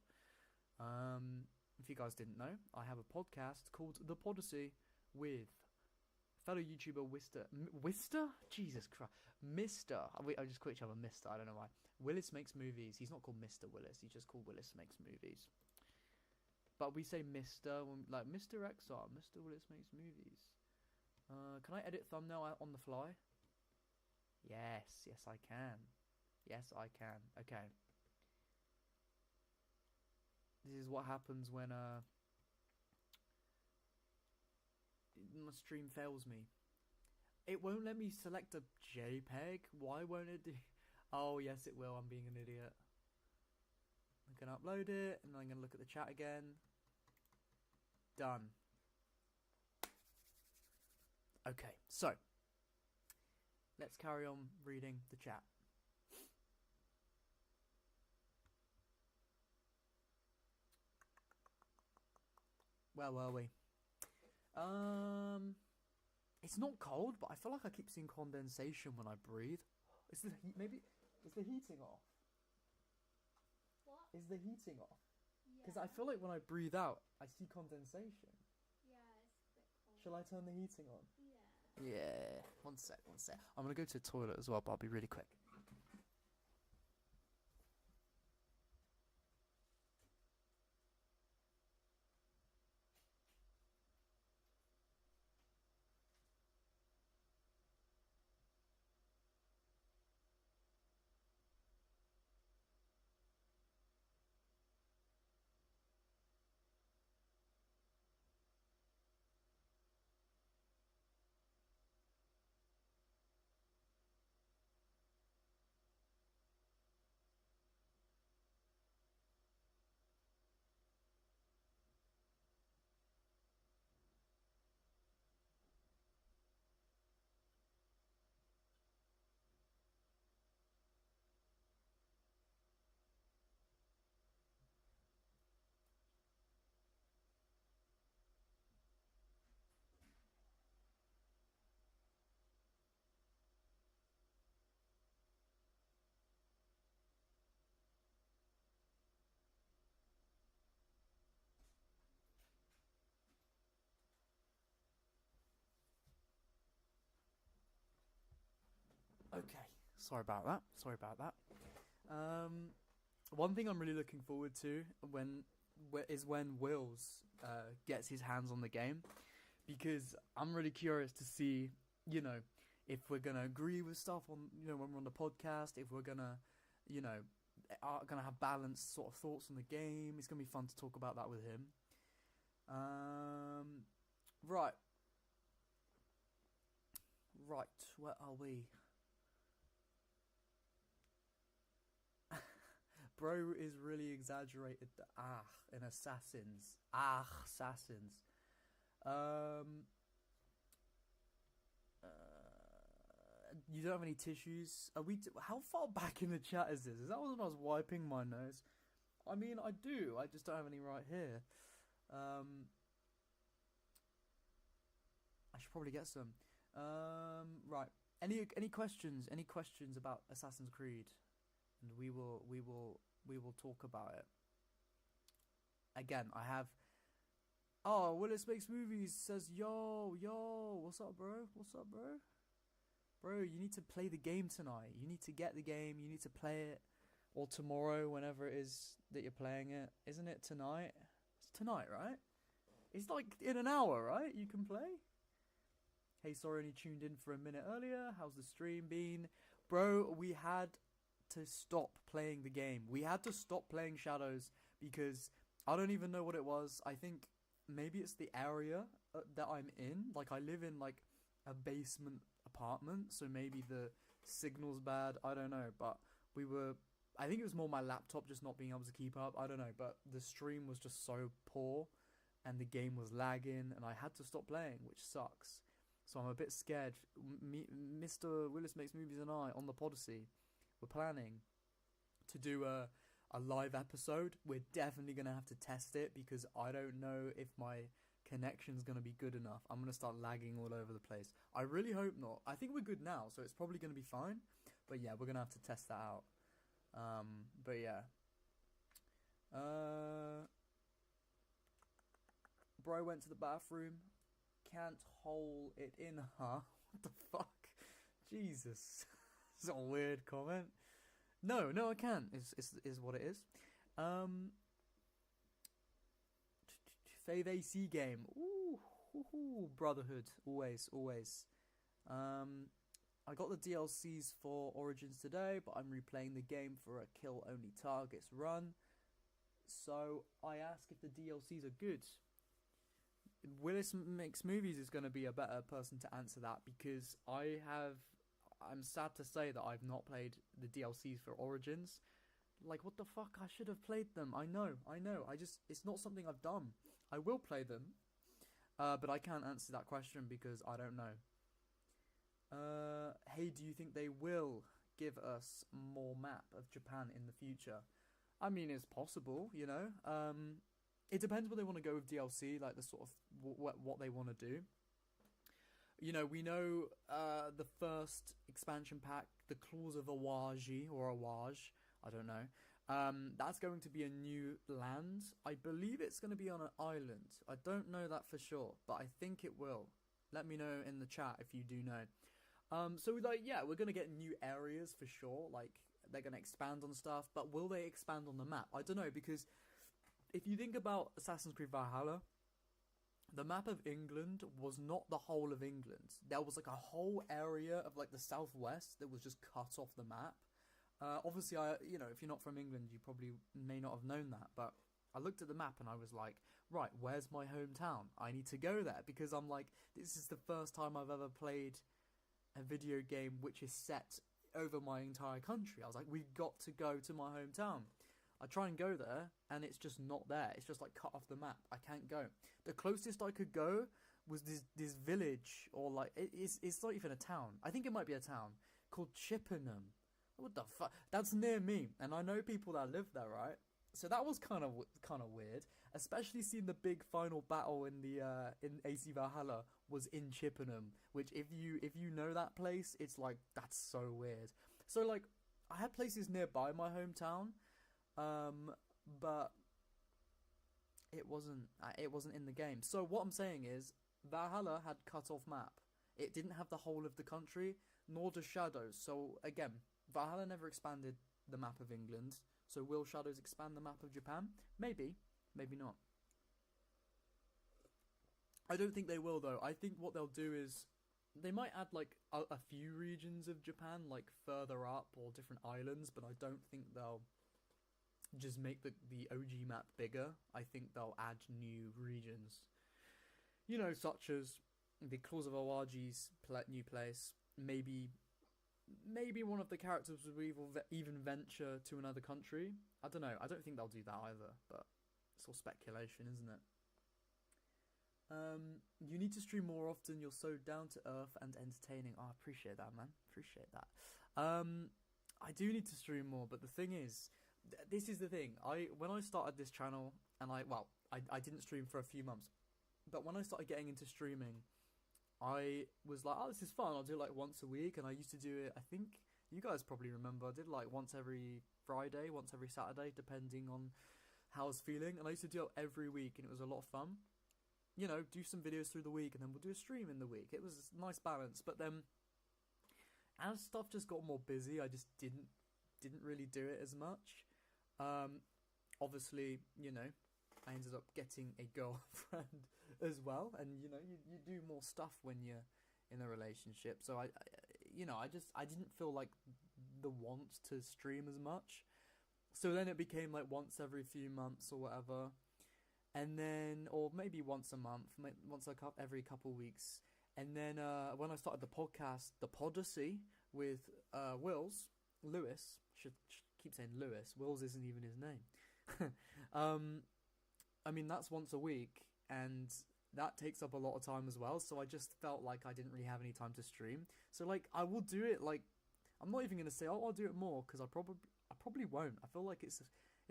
If you guys didn't know, I have a podcast called The Podyssey with fellow YouTuber Wister? Jesus Christ. Mister. I just call each other Mister. I don't know why. Willis Makes Movies. He's not called Mr. Willis. He's just called Willis Makes Movies. But we say Mister, like Mr. XR. Mr. Willis Makes Movies. Can I edit thumbnail on the fly? Yes I can. Yes, I can. Okay. This is what happens when my stream fails me. It won't let me select a JPEG. Why won't it do? Oh yes, it will. I'm being an idiot. I'm gonna upload it, and then I'm gonna look at the chat again. Done. Okay, so let's carry on reading the chat. Where were we? It's not cold, but I feel like I keep seeing condensation when I breathe. Is the heating off? What? Is the heating off? Because Yeah. I feel like when I breathe out, I see condensation. Yeah, it's a bit cold. Shall I turn the heating on? Yeah. Yeah. One sec. I'm gonna go to the toilet as well, but I'll be really quick. Okay, sorry about that. One thing I'm really looking forward to is when Wills gets his hands on the game, because I'm really curious to see, you know, if we're gonna agree with stuff on, you know, when we're on the podcast, if we're gonna, you know, are gonna have balanced sort of thoughts on the game. It's gonna be fun to talk about that with him. Right. Right, where are we? Bro is really exaggerated the in assassins. Assassins. You don't have any tissues? Are we? How far back in the chat is this? Is that when I was wiping my nose? I mean, I do. I just don't have any right here. I should probably get some. Right. Any questions? Any questions about Assassin's Creed? And we will talk about it. Again, I have. Oh, Willis Makes Movies says, yo, what's up, bro? What's up, bro? Bro, you need to play the game tonight. You need to get the game. You need to play it. Or tomorrow, whenever it is that you're playing it. Isn't it tonight? It's tonight, right? It's like in an hour, right? You can play? Hey, sorry, only tuned in for a minute earlier. How's the stream been? Bro, we had to stop playing the game. We had to stop playing Shadows because I don't even know what it was. I think maybe it's the area that I'm in. Like, I live in, like, a basement apartment, so maybe the signal's bad. I don't know, but I think it was more my laptop just not being able to keep up. I don't know, but the stream was just so poor and the game was lagging and I had to stop playing, which sucks. So I'm a bit scared. Mr. Willis Makes Movies and I, on the Podyssey, we're planning to do a live episode. We're definitely going to have to test it because I don't know if my connection's going to be good enough. I'm going to start lagging all over the place. I really hope not. I think we're good now, so it's probably going to be fine. But yeah, we're going to have to test that out. But yeah. Bro went to the bathroom. Can't hole it in, huh? What the fuck? Jesus. It's a weird comment. No, I can't. Is what it is. Fave AC game. Ooh, Brotherhood. Always. I got the DLCs for Origins today, but I'm replaying the game for a kill-only targets run. So I ask if the DLCs are good. Willis Makes Movies is going to be a better person to answer that because I'm sad to say that I've not played the DLCs for Origins. Like, what the fuck? I should have played them. I know. It's not something I've done. I will play them, but I can't answer that question because I don't know. Hey, do you think they will give us more map of Japan in the future? I mean, it's possible, you know. It depends what they want to go with DLC, like the sort of what they want to do. You know, we know the first expansion pack, the Claws of Awaji or Awaj, I don't know. That's going to be a new land. I believe it's going to be on an island. I don't know that for sure, but I think it will. Let me know in the chat if you do know. So like, yeah, we're going to get new areas for sure. Like, they're going to expand on stuff, but will they expand on the map? I don't know, because if you think about Assassin's Creed Valhalla, the map of England was not the whole of England. There was like a whole area of like the southwest that was just cut off the map. Obviously, you know, if you're not from England, you probably may not have known that, but I looked at the map and I was like, right, where's my hometown? I need to go there, because I'm like, this is the first time I've ever played a video game which is set over my entire country. I was like, we've got to go to my hometown. I try and go there, and it's just not there. It's just like cut off the map. I can't go. The closest I could go was this village, or like it's not even a town. I think it might be a town called Chippenham. What the fuck? That's near me, and I know people that live there, right? So that was kind of weird, especially seeing the big final battle in the in AC Valhalla was in Chippenham, which if you know that place, it's like, that's so weird. So like, I had places nearby my hometown. But it wasn't in the game. So what I'm saying is, Valhalla had cut off map. It didn't have the whole of the country, nor does Shadows. So again, Valhalla never expanded the map of England. So will Shadows expand the map of Japan? Maybe, maybe not. I don't think they will though. I think what they'll do is they might add like a few regions of Japan, like further up or different islands, but I don't think they'll just make the OG map bigger. I think they'll add new regions, you know, such as the Claws of Owaji's new place. Maybe one of the characters will even venture to another country. I don't know. I don't think they'll do that either, but it's all speculation, isn't it? You need to stream more often. You're so down to earth and entertaining. Oh, I appreciate that, man. Appreciate that. I do need to stream more, but the thing is, this is the thing. When I started this channel, and I didn't stream for a few months, but when I started getting into streaming, I was like, oh, this is fun. I'll do it like once a week, and I used to do it. I think you guys probably remember. I did like once every Friday, once every Saturday, depending on how I was feeling, and I used to do it every week, and it was a lot of fun. You know, do some videos through the week, and then we'll do a stream in the week. It was a nice balance, but then as stuff just got more busy, I just didn't really do it as much. Obviously, you know, I ended up getting a girlfriend as well, and you know, you do more stuff when you're in a relationship. So I didn't feel like the want to stream as much. So then it became like once every few months or whatever. And then, or maybe once a month, every couple of weeks. And then when I started the podcast, The Podacy, with Lewis, should keep saying Lewis, Wills isn't even his name. I mean, that's once a week, and that takes up a lot of time as well, so I just felt like I didn't really have any time to stream. So, like, I will do it, like, I'm not even going to say, oh, I'll do it more, because I probably won't. I feel like it's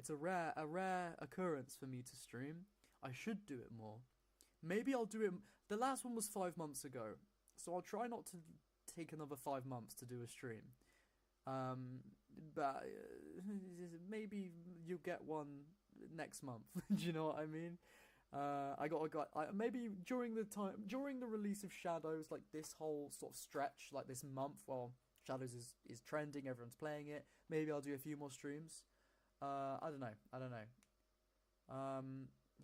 a rare occurrence for me to stream. I should do it more. Maybe I'll do it. The last one was 5 months ago, so I'll try not to take another 5 months to do a stream. But maybe you'll get one next month. Do you know what I mean? Maybe during the release of Shadows, like this whole sort of stretch, like this month while Shadows is trending, everyone's playing it. Maybe I'll do a few more streams. I don't know.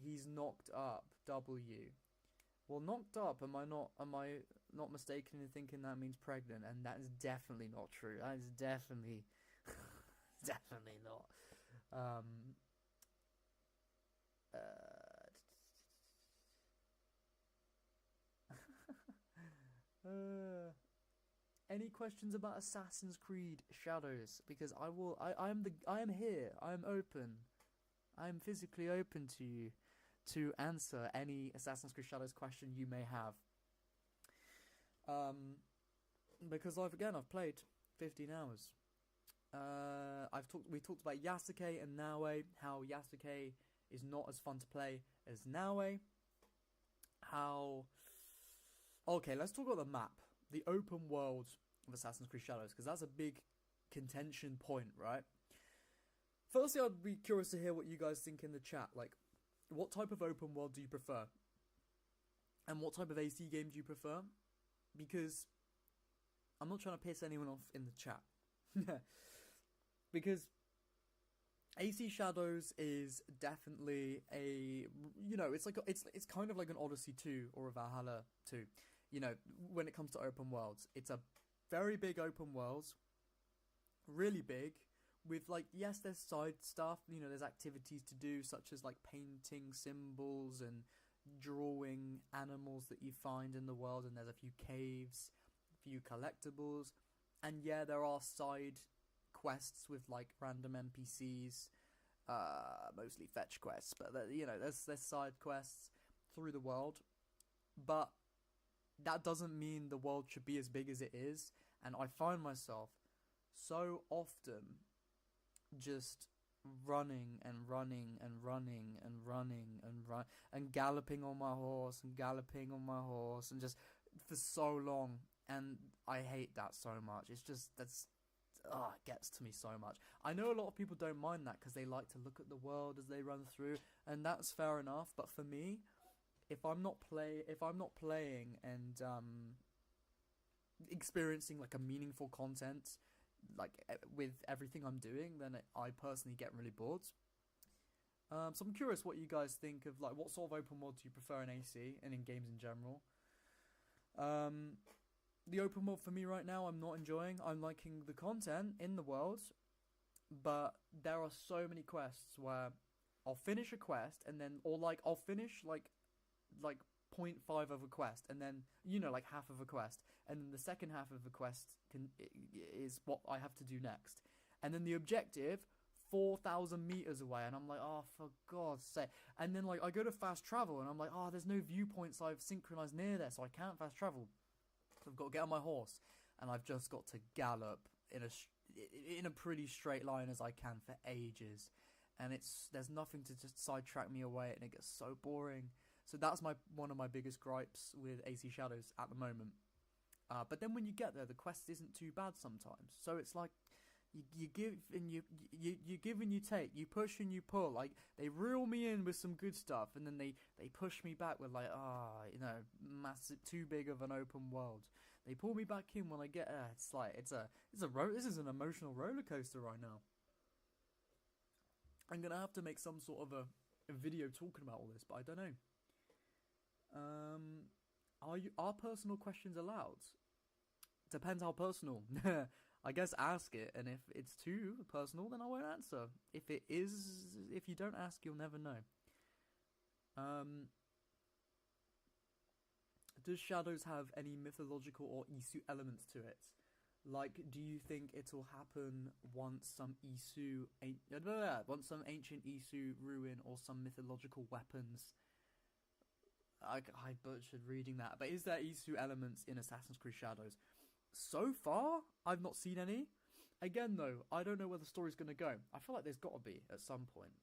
He's knocked up. W. Well, knocked up. Am I not mistaken in thinking that means pregnant? And that is definitely not true. That is definitely, definitely not. Any questions about Assassin's Creed Shadows? Because I am here. I am open. I am physically open to you to answer any Assassin's Creed Shadows question you may have. Because I've played 15 hours. We talked about Yasuke and Naue, how Yasuke is not as fun to play as Naue. Okay, let's talk about the map, the open world of Assassin's Creed Shadows, because that's a big contention point, right? Firstly, I'd be curious to hear what you guys think in the chat. Like, what type of open world do you prefer? And what type of AC game do you prefer? Because I'm not trying to piss anyone off in the chat. Because AC Shadows is definitely it's kind of like an Odyssey 2 or a Valhalla 2. You know, when it comes to open worlds, it's a very big open world, really big. With, like, yes, there's side stuff, you know, there's activities to do, such as, like, painting symbols and drawing animals that you find in the world, and there's a few caves, a few collectibles, and yeah, there are side quests with, like, random NPCs, mostly fetch quests, but, you know, there's side quests through the world, but that doesn't mean the world should be as big as it is, and I find myself so often just running and galloping on my horse and just for so long, and I hate that so much. It's just it gets to me so much. I know a lot of people don't mind that because they like to look at the world as they run through, and that's fair enough, but for me, if I'm not playing and experiencing like a meaningful content, like with everything I'm doing, then I personally get really bored. So I'm curious what you guys think of, like, what sort of open world do you prefer in AC and in games in general? The open world for me right now, I'm not enjoying. I'm liking the content in the world, but there are so many quests where I'll finish a quest and then, or like I'll finish like 0.5 of a quest and then, like half of a quest, and then the second half of the quest is what I have to do next, and then the objective 4,000 meters away, and I'm like, oh, for God's sake. And then like I go to fast travel and I'm like, oh, there's no viewpoints I've synchronized near there, so I can't fast travel. So I've got to get on my horse and I've just got to gallop in a pretty straight line as I can for ages, and there's nothing to just sidetrack me away, and it gets so boring. So that's one of my biggest gripes with AC Shadows at the moment. But then when you get there, the quest isn't too bad sometimes. So it's like you give and you give and you take, you push and you pull. Like they reel me in with some good stuff, and then they push me back with like massive, too big of an open world. They pull me back in when I get there. It's like this is an emotional roller coaster right now. I'm gonna have to make some sort of a video talking about all this, but I don't know. Are personal questions allowed? Depends how personal. I guess ask it, and if it's too personal, then I won't answer. If you don't ask, you'll never know. Does Shadows have any mythological or Isu elements to it? Like, do you think it'll happen once some ancient Isu ruin or some mythological weapons? I butchered reading that, but is there Isu elements in Assassin's Creed Shadows? So far, I've not seen any. Again, though, I don't know where the story's going to go. I feel like there's got to be at some point.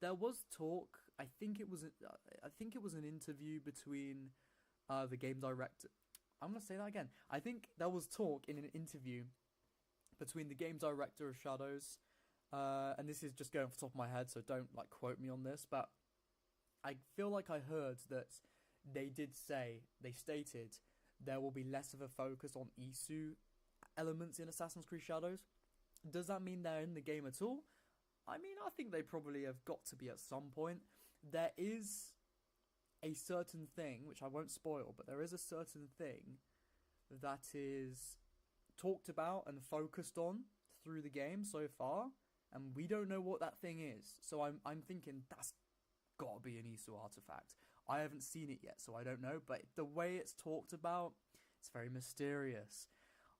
There was talk. I think it was an interview between the game director. I'm going to say that again. I think there was talk in an interview between the game director of Shadows, and this is just going off the top of my head, so don't like quote me on this, but I feel like I heard that they stated there will be less of a focus on Isu elements in Assassin's Creed Shadows. Does that mean they're in the game at all? I mean, I think they probably have got to be at some point. There is a certain thing, which I won't spoil, but there is a certain thing that is talked about and focused on through the game so far, and we don't know what that thing is. So I'm thinking that's gotta be an Isu artifact. I haven't seen it yet, so I don't know, but the way it's talked about, it's very mysterious.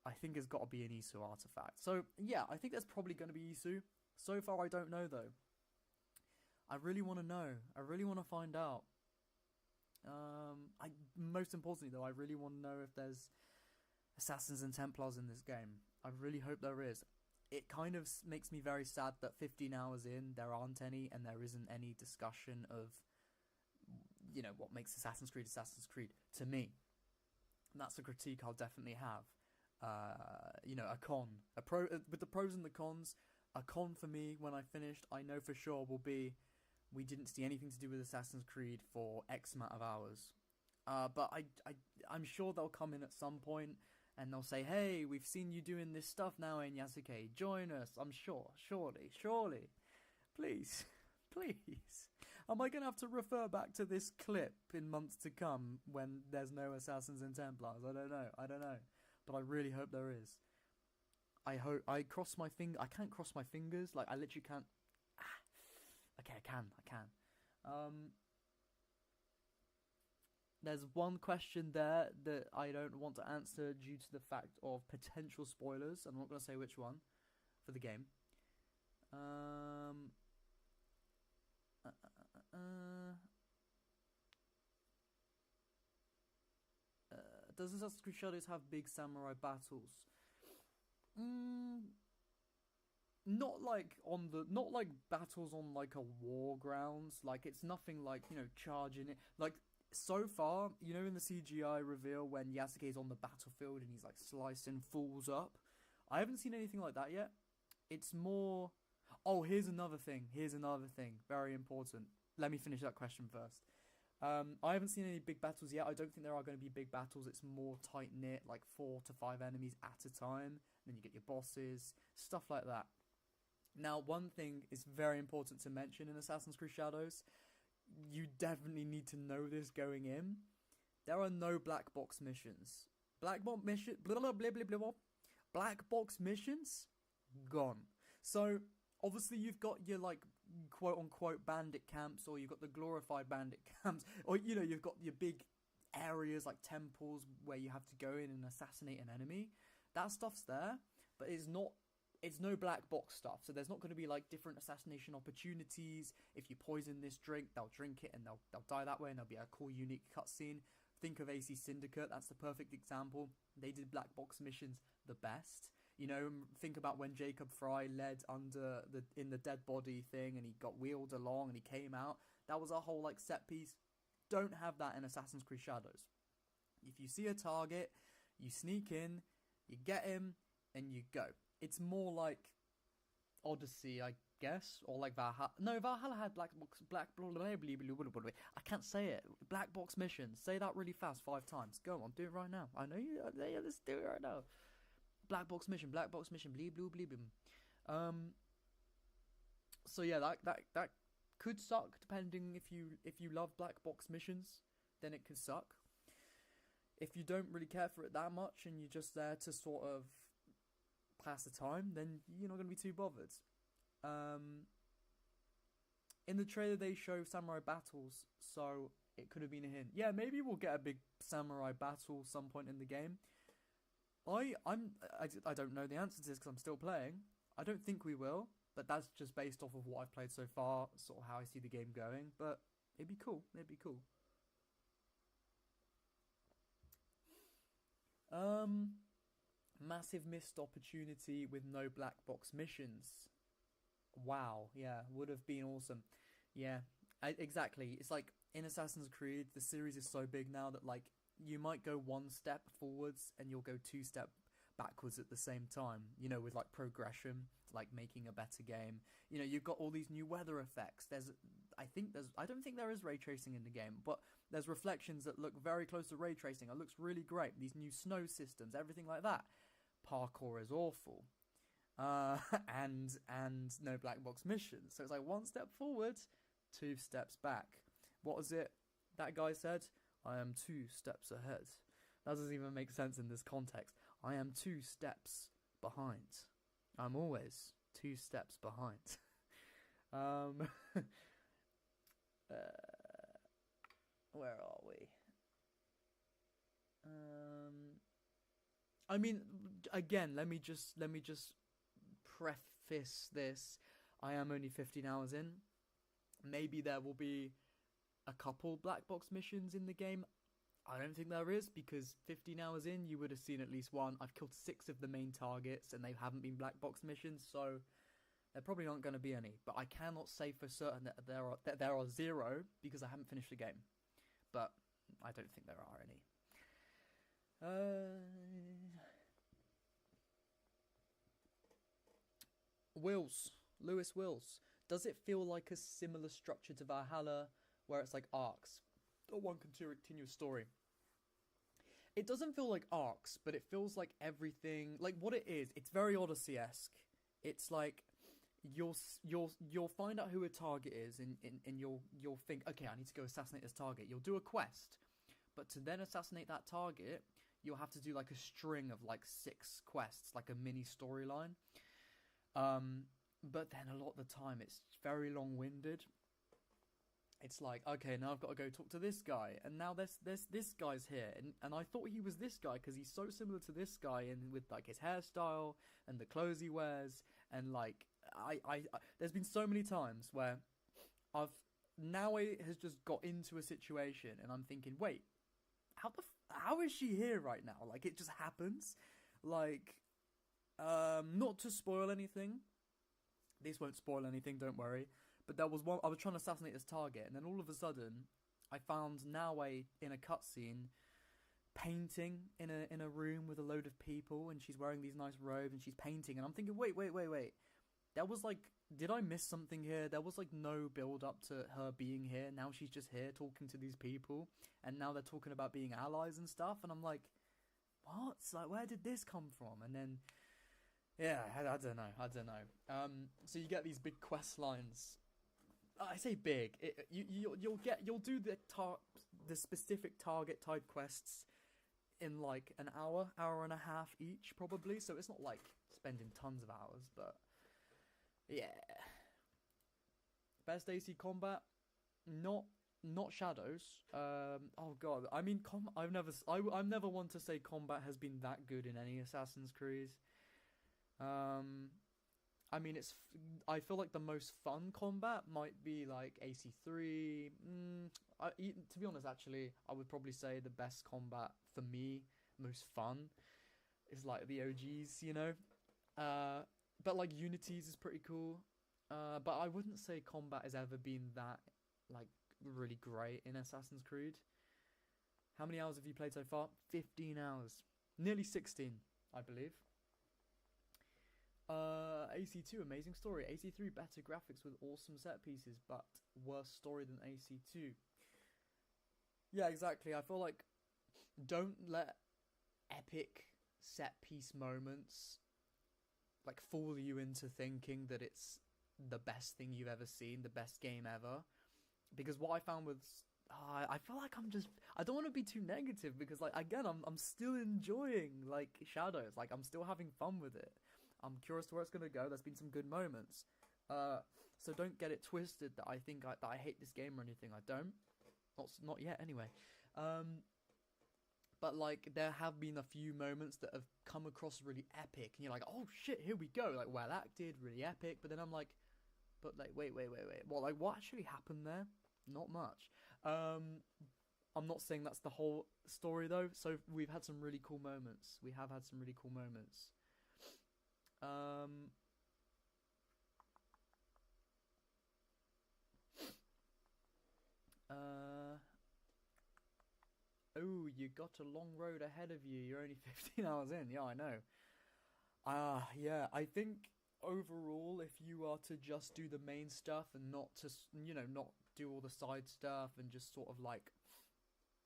I think it's gotta be an Isu artifact. So yeah, I think that's probably gonna be Isu. So far I don't know though. I really want to know. I really want to find out. Most importantly though, I really want to know if there's Assassins and Templars in this game. I really hope there is. It kind of makes me very sad that 15 hours in, there aren't any, and there isn't any discussion of, what makes Assassin's Creed to me. And that's a critique I'll definitely have. A con. With the pros and the cons, a con for me when I finished, I know for sure will be, we didn't see anything to do with Assassin's Creed for X amount of hours. But I'm sure they'll come in at some point and they'll say, hey, we've seen you doing this stuff now in Yasuke, join us. I'm sure, surely. Please. Am I going to have to refer back to this clip in months to come when there's no Assassins and Templars? I don't know. But I really hope there is. I cross my finger. I can't cross my fingers. Like, I literally can't. Okay, I can. There's one question there that I don't want to answer due to the fact of potential spoilers. I'm not going to say which one for the game. Does Assassin's Creed Shadows have big samurai battles? Not like battles on like a war grounds. Like, it's nothing like, charging it. Like, so far, in the CGI reveal when Yasuke's on the battlefield and he's like slicing fools up, I haven't seen anything like that yet. It's more, here's another thing, very important. Let me finish that question first. I haven't seen any big battles yet. I don't think there are going to be big battles. It's more tight-knit, like 4 to 5 enemies at a time. Then you get your bosses, stuff like that. Now, one thing is very important to mention in Assassin's Creed Shadows. You definitely need to know this going in. There are no black box missions. Black box mission, blah, blah, blah, blah, blah, blah. Black box missions, gone. So obviously you've got your like quote unquote bandit camps, or you've got the glorified bandit camps, or you know you've got your big areas like temples where you have to go in and assassinate an enemy. That stuff's there, but it's not. It's no black box stuff. So there's not going to be like different assassination opportunities. If you poison this drink, they'll drink it and they'll die that way, and there'll be a cool unique cutscene. Think of AC Syndicate. That's the perfect example. They did black box missions the best. You know, think about when Jacob Fry led in the dead body thing, and he got wheeled along and he came out. That was a whole like set piece. Don't have that in Assassin's Creed Shadows. If you see a target, you sneak in, you get him, and you go. It's more like Odyssey, I guess, or like Valhalla. No, Valhalla had black box. I can't say it. Black box missions. Say that really fast 5 times. Go on, do it right now. I know you. Yeah, let's do it right now. Black box mission. Black box mission. Bleep bloop bleep. So yeah, that could suck depending if you love black box missions, then it could suck. If you don't really care for it that much and you're just there to sort of pass the time, then you're not going to be too bothered. In the trailer they show samurai battles, so it could have been a hint. Yeah, maybe we'll get a big samurai battle some point in the game. I don't know the answer to this because I'm still playing. I don't think we will, but that's just based off of what I've played so far, sort of how I see the game going. But it'd be cool. It'd be cool. Massive missed opportunity with no black box missions. Wow, yeah, would have been awesome. Yeah, exactly. It's like in Assassin's Creed, the series is so big now that like you might go 1 step forwards and you'll go 2 step backwards at the same time. You know, with like progression, like making a better game. You know, you've got all these new weather effects. I don't think there is ray tracing in the game, but there's reflections that look very close to ray tracing. It looks really great. These new snow systems, everything like that. Parkour is awful. And no black box missions. So it's like 1 step forward, 2 steps back. What was it that guy said? I am 2 steps ahead. That doesn't even make sense in this context. I am 2 steps behind. I'm always 2 steps behind. Where are we? I mean, again, let me just preface this. I am only 15 hours in. Maybe there will be a couple black box missions in the game. I don't think there is, because 15 hours in, you would have seen at least one. I've killed 6 of the main targets, and they haven't been black box missions, so there probably aren't going to be any. But I cannot say for certain that there are 0, because I haven't finished the game. But I don't think there are any. Lewis Wills. Does it feel like a similar structure to Valhalla, where it's like arcs, or one continuous story? It doesn't feel like arcs, but it feels like everything, like what it is. It's very Odyssey-esque. It's like you'll find out who a target is, and you'll think, okay, I need to go assassinate this target. You'll do a quest, but to then assassinate that target, you'll have to do like a string of like 6 quests, like a mini storyline. But then a lot of the time it's very long-winded. It's like, okay, now I've got to go talk to this guy, and now there's this guy's here, and I thought he was this guy because he's so similar to this guy, and with like his hairstyle and the clothes he wears, and like I there's been so many times where Naue has just got into a situation, and I'm thinking, wait, how is she here right now? Like, it just happens. Like, not to spoil anything. This won't spoil anything, don't worry. But there was one, I was trying to assassinate this target, and then all of a sudden, I found Naue in a cutscene, painting in a room with a load of people, and she's wearing these nice robes, and she's painting, and I'm thinking, wait. There was like, did I miss something here? There was like no build up to her being here. Now she's just here talking to these people, and now they're talking about being allies and stuff, and I'm like, what? Like, where did this come from? And then Yeah, I don't know. So you get these big quest lines. I say big. You'll do the specific target type quests in like an hour and a half each probably. So it's not like spending tons of hours, but yeah. Best AC combat, not shadows. Oh god, I mean, I'm never one to say combat has been that good in any Assassin's Creed. I mean, I feel like the most fun combat might be like AC3. To be honest, actually, I would probably say the best combat for me, most fun, is like the OGs, you know. But like Unity's is pretty cool. But I wouldn't say combat has ever been that like really great in Assassin's Creed. How many hours have you played so far? 15 hours, nearly 16, I believe. AC2, amazing story. AC3, better graphics with awesome set pieces, but worse story than AC2. Yeah, exactly. I feel like don't let epic set piece moments like fool you into thinking that it's the best thing you've ever seen, the best game ever. Because what I found with I feel like I don't want to be too negative because like again I'm still enjoying like Shadows, like I'm still having fun with it. I'm curious to where it's gonna go. There's been some good moments, so don't get it twisted that I think that I hate this game or anything. I don't, not yet anyway. But like there have been a few moments that have come across really epic, and you're like, oh shit, here we go, like well acted, really epic. But then I'm like, but like wait, well like what actually happened there? Not much. I'm not saying that's the whole story though. So we've had some really cool moments. We have had some really cool moments. Oh, you got a long road ahead of you. You're only 15 hours in. Yeah, I know. Yeah, I think overall, if you are to just do the main stuff and not to, not do all the side stuff and just sort of like,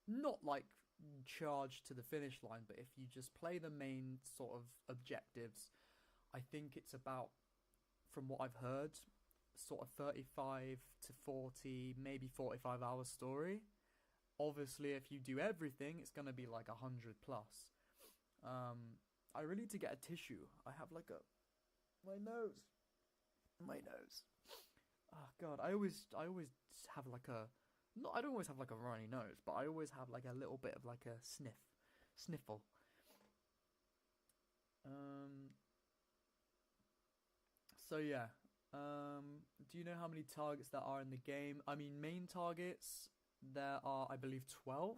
not like charge to the finish line, but if you just play the main sort of objectives, I think it's about, from what I've heard, sort of 35 to 40, maybe 45 hour story. Obviously, if you do everything, it's going to be like 100 plus. I really need to get a tissue. I have like my nose. Oh god, I always have like I don't always have like a runny nose, but I always have like a little bit of like a sniffle. So yeah. Do you know how many targets there are in the game? I mean, main targets, there are, I believe, 12.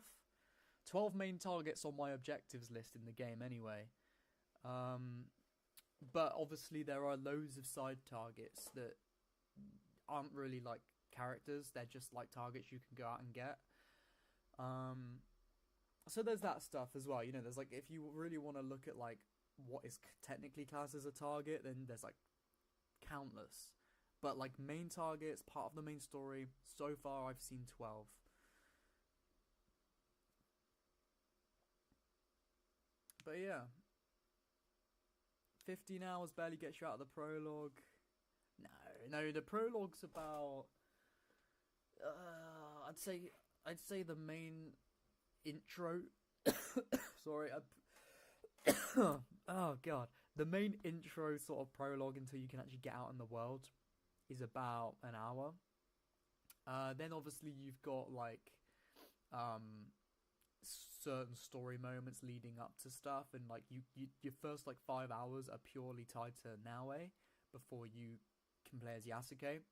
12 main targets on my objectives list in the game anyway. But obviously there are loads of side targets that aren't really like characters. They're just like targets you can go out and get. So there's that stuff as well. You know, there's like, if you really want to look at like what is technically classed as a target, then there's like countless. But like main targets, part of the main story, so far I've seen 12. But yeah, 15 hours barely gets you out of the prologue. No, the prologue's about I'd say the main intro sorry, oh god, the main intro sort of prologue until you can actually get out in the world is about an hour. Then obviously you've got like certain story moments leading up to stuff, and like you your first like 5 hours are purely tied to Naue before you can play as Yasuke.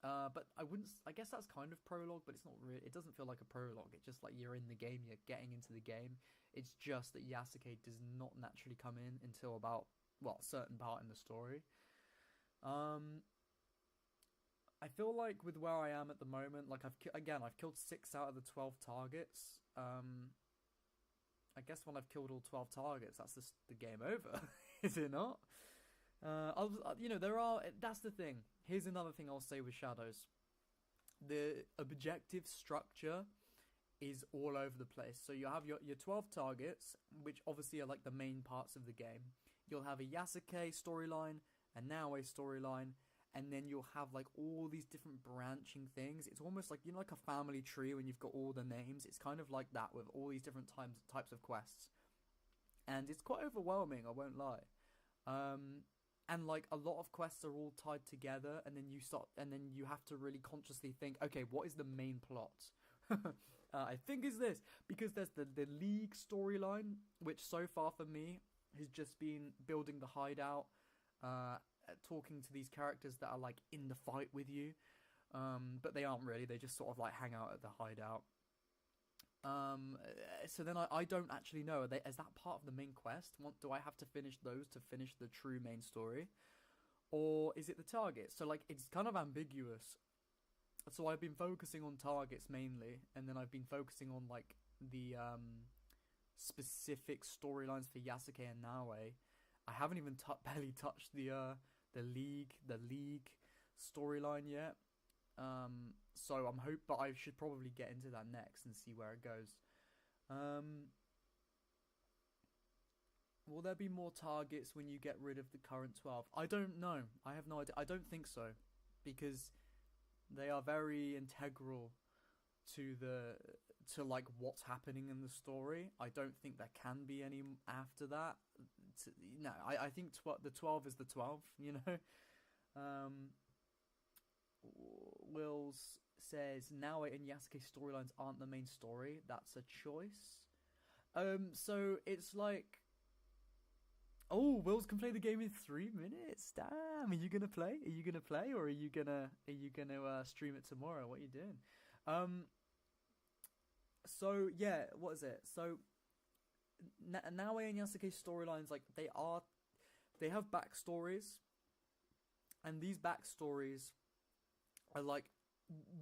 But I guess that's kind of prologue, but it's not really, it doesn't feel like a prologue. It's just like you're in the game, you're getting into the game. It's just that Yasuke does not naturally come in until about, well, a certain part in the story. I feel like with where I am at the moment, like I've killed 6 out of the 12 targets. I guess when I've killed all 12 targets, that's just the game over, is it not? That's the thing. Here's another thing I'll say with Shadows. The objective structure is all over the place. So you have your 12 targets, which obviously are like the main parts of the game. you'll have a Yasuke storyline, a Naoe storyline, and then you'll have like all these different branching things. It's almost like, you know, like a family tree when you've got all the names. It's kind of like that with all these different types of quests, and it's quite overwhelming, I won't lie. And like a lot of quests are all tied together, and then you have to really consciously think, okay, what is the main plot? I think is this, because there's the League storyline, which so far for me has just been building the hideout, talking to these characters that are like in the fight with you, but they aren't really. They just sort of like hang out at the hideout. So then I don't actually know. Is that part of the main quest? Do I have to finish those to finish the true main story? Or is it the targets? So like, it's kind of ambiguous. So I've been focusing on targets mainly, and then I've been focusing on like the specific storylines for Yasuke and Naoe. I haven't even barely touched the League storyline yet. So but I should probably get into that next and see where it goes. Will there be more targets when you get rid of the current 12? I don't know. I have no idea. I don't think so, because they are very integral to like what's happening in the story. I don't think there can be any after that. No, I think the 12 is the 12, you know. Wills says Naoe and Yasuke storylines aren't the main story. That's a choice. So it's like, oh, Wills can play the game in 3 minutes. Damn, are you gonna play? Are you gonna play, or are you gonna stream it tomorrow? What are you doing? So yeah, what is it? So Naoe and Yasuke storylines, like they have backstories, and these backstories are like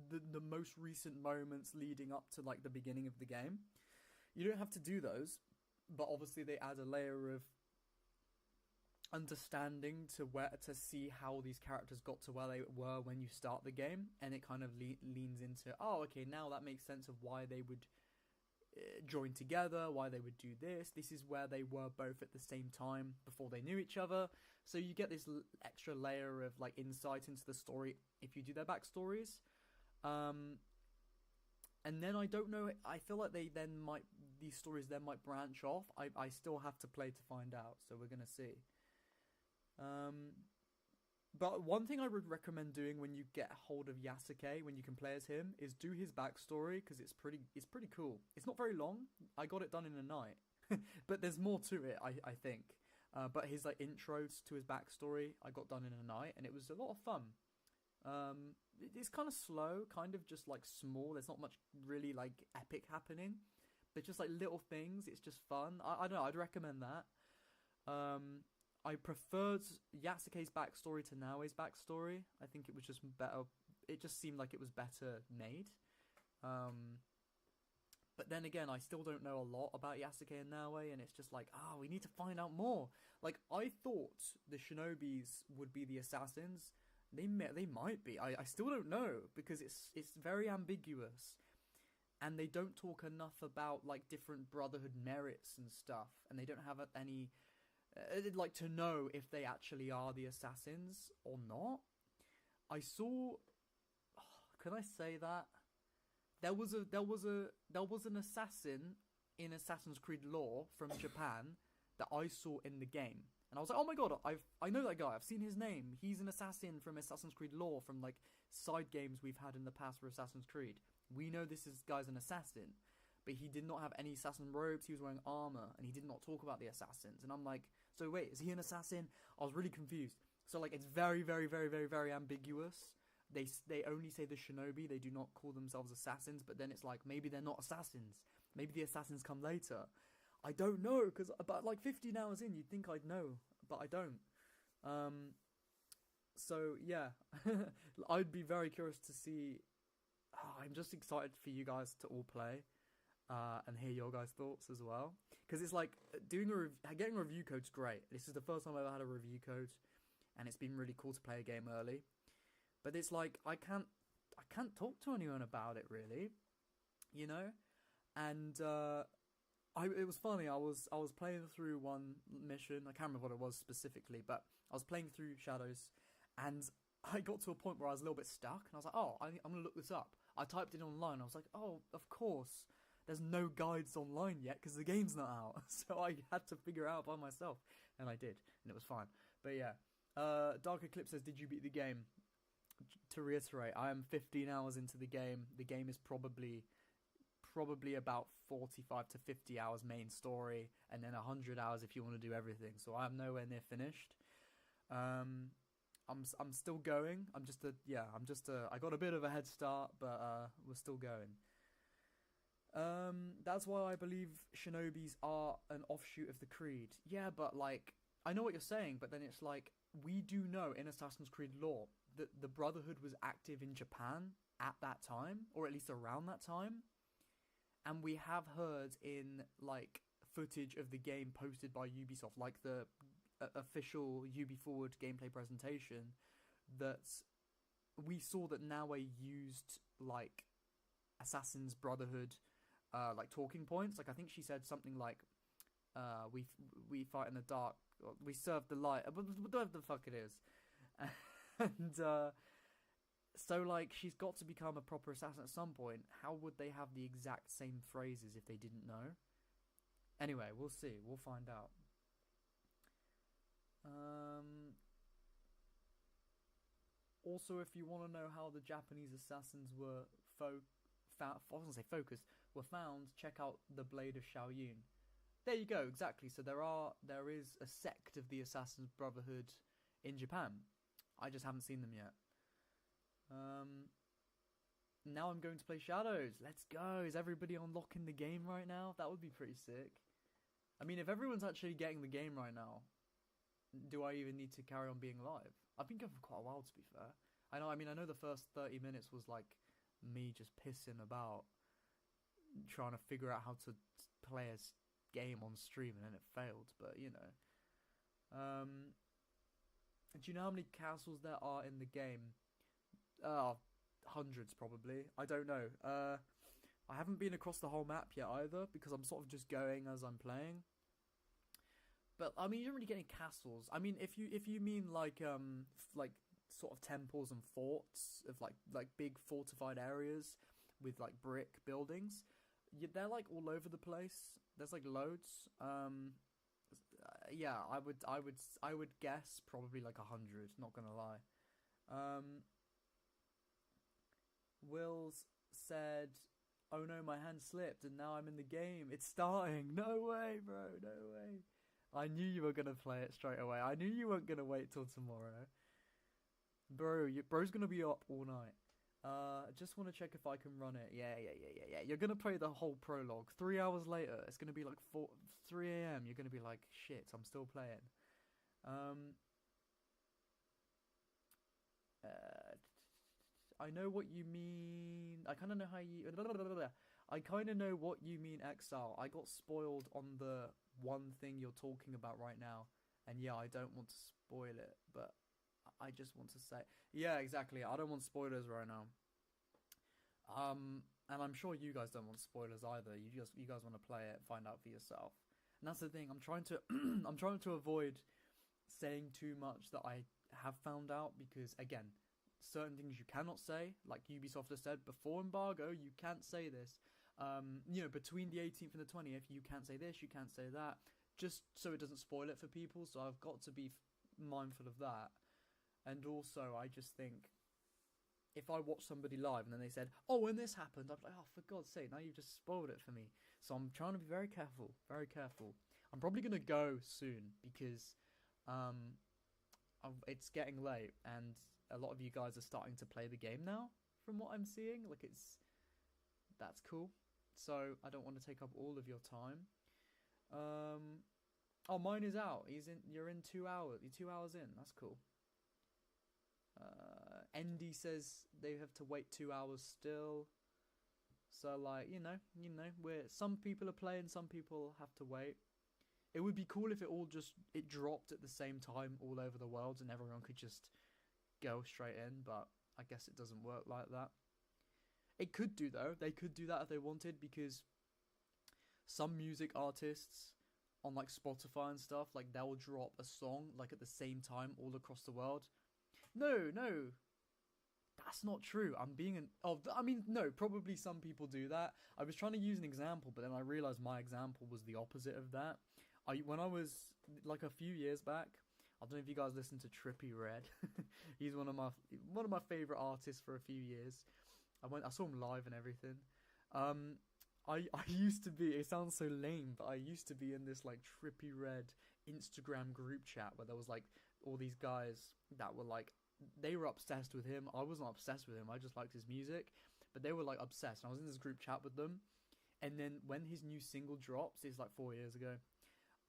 the most recent moments leading up to like the beginning of the game. You don't have to do those, but obviously they add a layer of understanding to see how these characters got to where they were when you start the game, and it kind of leans into, oh, okay, now that makes sense of why they would join together, why they would do this. This is where they were both at the same time before they knew each other. So you get this extra layer of like insight into the story if you do their backstories. And then I don't know, I feel like these stories then might branch off. I still have to play to find out, so we're gonna see. But one thing I would recommend doing when you get hold of Yasuke, when you can play as him, is do his backstory, because it's pretty cool. It's not very long. I got it done in a night, but there's more to it, I think. But his like intros to his backstory, I got done in a night, and it was a lot of fun. It's kind of slow, kind of just like small. There's not much really like epic happening. They're just like little things. It's just fun. I don't know. I'd recommend that. I preferred Yasuke's backstory to Naoe's backstory. I think it was just better. It just seemed like it was better made. But then again, I still don't know a lot about Yasuke and Naoe, and it's just like, we need to find out more. Like, I thought the Shinobis would be the assassins. They might be. I still don't know, because it's very ambiguous, and they don't talk enough about like different brotherhood merits and stuff, and they don't have any like to know if they actually are the assassins or not. I saw. Can I say that? There was an assassin in Assassin's Creed lore from Japan that I saw in the game, and I was like, oh my god, I know that guy. I've seen his name. He's an assassin from Assassin's Creed lore, from like side games we've had in the past for Assassin's Creed. We know this guy's an assassin, but he did not have any assassin robes. He was wearing armor, and he did not talk about the assassins. And I'm like, so wait, is he an assassin? I was really confused. So like, it's very, very, very, very, very ambiguous. They only say the shinobi. They do not call themselves assassins. But then it's like, maybe they're not assassins. Maybe the assassins come later. I don't know, because about like 15 hours in, you'd think I'd know, but I don't. So yeah, I'd be very curious to see. I'm just excited for you guys to all play, and hear your guys' thoughts as well. Because it's like getting a review code's great. This is the first time I've ever had a review code, and it's been really cool to play a game early. But it's like I can't talk to anyone about it really, you know, and It was funny. I was playing through one mission. I can't remember what it was specifically, but I was playing through Shadows, and I got to a point where I was a little bit stuck, and I was like, "Oh, I'm gonna look this up." I typed it online. I was like, "Oh, of course, there's no guides online yet because the game's not out." So I had to figure it out by myself, and I did, and it was fine. But yeah, Dark Eclipse says, "Did you beat the game?" To reiterate, I am 15 hours into the game. The game is probably about 45 to 50 hours main story, and then 100 hours if you want to do everything. So I'm nowhere near finished. I'm still going. I got a bit of a head start, but we're still going. That's why I believe Shinobis are an offshoot of the Creed. Yeah, but like, I know what you're saying, but then it's like, we do know in Assassin's Creed lore that the Brotherhood was active in Japan at that time, or at least around that time. And we have heard in like footage of the game posted by Ubisoft, like the official Ubi-forward gameplay presentation, that we saw that Naue used like Assassin's Brotherhood like talking points. Like I think she said something like we fight in the dark, or we serve the light, whatever the fuck it is. And so like she's got to become a proper assassin at some point. How would they have the exact same phrases if they didn't know? Anyway, we'll see. We'll find out. Also, if you want to know how the Japanese assassins were were found, check out the Blade of Shaoyun. There you go, exactly. So there is a sect of the Assassin's Brotherhood in Japan. I just haven't seen them yet. Now I'm going to play Shadows. Let's go. Is everybody unlocking the game right now? That would be pretty sick. I mean, if everyone's actually getting the game right now, do I even need to carry on being live? I've been going for quite a while, to be fair. I know the first 30 minutes was like me just pissing about, trying to figure out how to play a game on stream, and then it failed, but you know. Do you know how many castles there are in the game? Hundreds probably. I don't know. I haven't been across the whole map yet either, because I'm sort of just going as I'm playing. But I mean, you don't really get any castles. I mean, if you mean like sort of temples and forts of like big fortified areas with like brick buildings, they're like all over the place. There's like loads. Yeah, I would guess probably like 100. Not gonna lie. Wills said, "Oh no, my hand slipped, and now I'm in the game. It's starting. No way, bro. No way. I knew you were gonna play it straight away. I knew you weren't gonna wait till tomorrow, bro. Bro's gonna be up all night. Just want to check if I can run it. Yeah. You're gonna play the whole prologue. 3 hours later, it's gonna be like 3 a.m. You're gonna be like, shit, I'm still playing. I know what you mean. I kind of know how you. I kind of know what you mean, Exile. I got spoiled on the one thing you're talking about right now, and yeah, I don't want to spoil it, but I just want to say, yeah, exactly. I don't want spoilers right now. And I'm sure you guys don't want spoilers either. You guys want to play it, find out for yourself. And that's the thing. I'm trying to avoid saying too much that I have found out, because again, certain things you cannot say, like Ubisoft has said before embargo, you can't say this. Between the 18th and the 20th, you can't say this, you can't say that, just so it doesn't spoil it for people. So I've got to be mindful of that. And also, I just think, if I watch somebody live and then they said, "Oh, when this happened," I'm like, "Oh, for God's sake, now you've just spoiled it for me." So I'm trying to be very careful, very careful. I'm probably going to go soon, because it's getting late, and a lot of you guys are starting to play the game now, from what I'm seeing. Like, that's cool. So I don't want to take up all of your time. Oh, mine is out. You're in 2 hours. You're 2 hours in. That's cool. Endy says they have to wait 2 hours still. So like, some people are playing, some people have to wait. It would be cool if it dropped at the same time all over the world and everyone could just go straight in, but I guess it doesn't work like that. It could do though. They could do that if they wanted, because some music artists on like Spotify and stuff, like they'll drop a song like at the same time all across the world. No, that's not true. No, probably some people do that. I was trying to use an example, but then I realized my example was the opposite of that. When I was like a few years back, I don't know if you guys listen to Trippie Redd. He's one of my favorite artists for a few years. I saw him live and everything. I used to be, it sounds so lame, but I used to be in this like Trippie Redd Instagram group chat where there was like all these guys that were like, they were obsessed with him. I wasn't obsessed with him. I just liked his music, but they were like obsessed. And I was in this group chat with them. And then when his new single drops, it's like 4 years ago,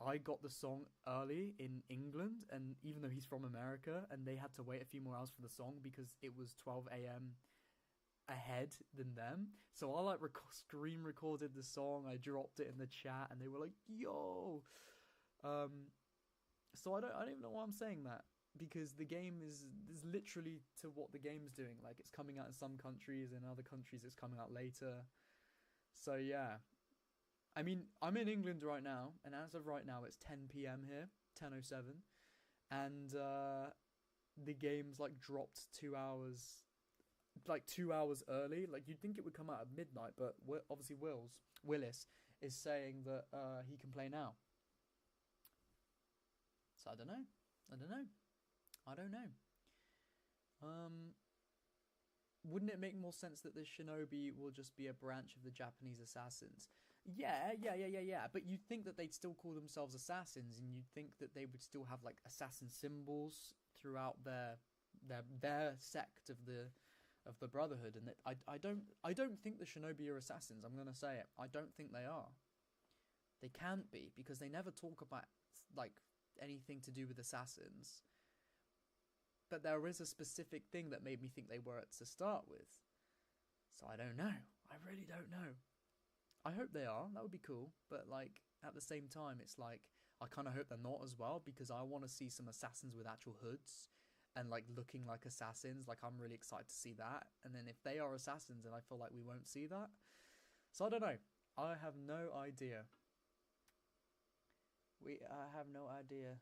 I got the song early in England. And even though he's from America, and they had to wait a few more hours for the song because it was 12 a.m. ahead than them. So I like screen recorded the song. I dropped it in the chat and they were like, yo. So I don't even know why I'm saying that. Because the game is literally to what the game's doing. Like, it's coming out in some countries, in other countries it's coming out later. So yeah, I mean, I'm in England right now, and as of right now it's 10 p.m. here, 10:07, and the game's like dropped 2 hours, like 2 hours early. Like, you'd think it would come out at midnight, but obviously Willis is saying that he can play now. So I don't know. Wouldn't it make more sense that the shinobi will just be a branch of the Japanese assassins? Yeah. But you'd think that they'd still call themselves assassins, and you'd think that they would still have like assassin symbols throughout their sect of the Brotherhood. And I don't think the shinobi are assassins. I'm gonna say it. I don't think they are. They can't be, because they never talk about like anything to do with assassins. But there is a specific thing that made me think they were to start with. So I don't know. I really don't know. I hope they are. That would be cool. But like, at the same time, it's like, I kind of hope they're not as well, because I want to see some assassins with actual hoods and like looking like assassins. Like, I'm really excited to see that. And then if they are assassins, then I feel like we won't see that. So I don't know. I have no idea. I have no idea.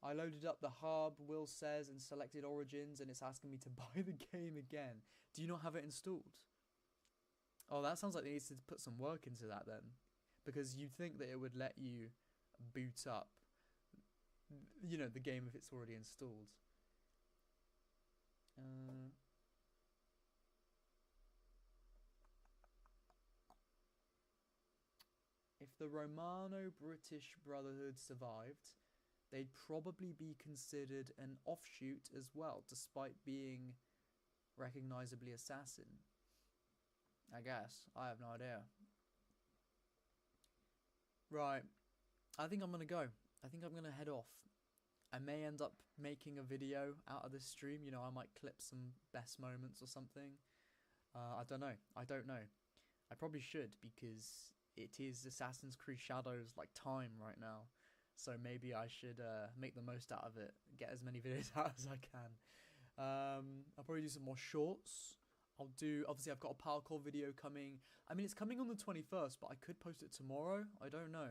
I loaded up the hub, Will says, and selected Origins, and it's asking me to buy the game again. Do you not have it installed? Oh, that sounds like they need to put some work into that then. Because you'd think that it would let you boot up, you know, the game if it's already installed. If the Romano-British Brotherhood survived, they'd probably be considered an offshoot as well, despite being recognisably assassin. I guess. I have no idea. Right. I think I'm going to go. I think I'm going to head off. I may end up making a video out of this stream. You know, I might clip some best moments or something. I don't know. I probably should, because it is Assassin's Creed Shadows like time right now. So maybe I should make the most out of it, get as many videos out as I can. I'll probably do some more shorts. Obviously I've got a parkour video coming. I mean, it's coming on the 21st, but I could post it tomorrow. I don't know.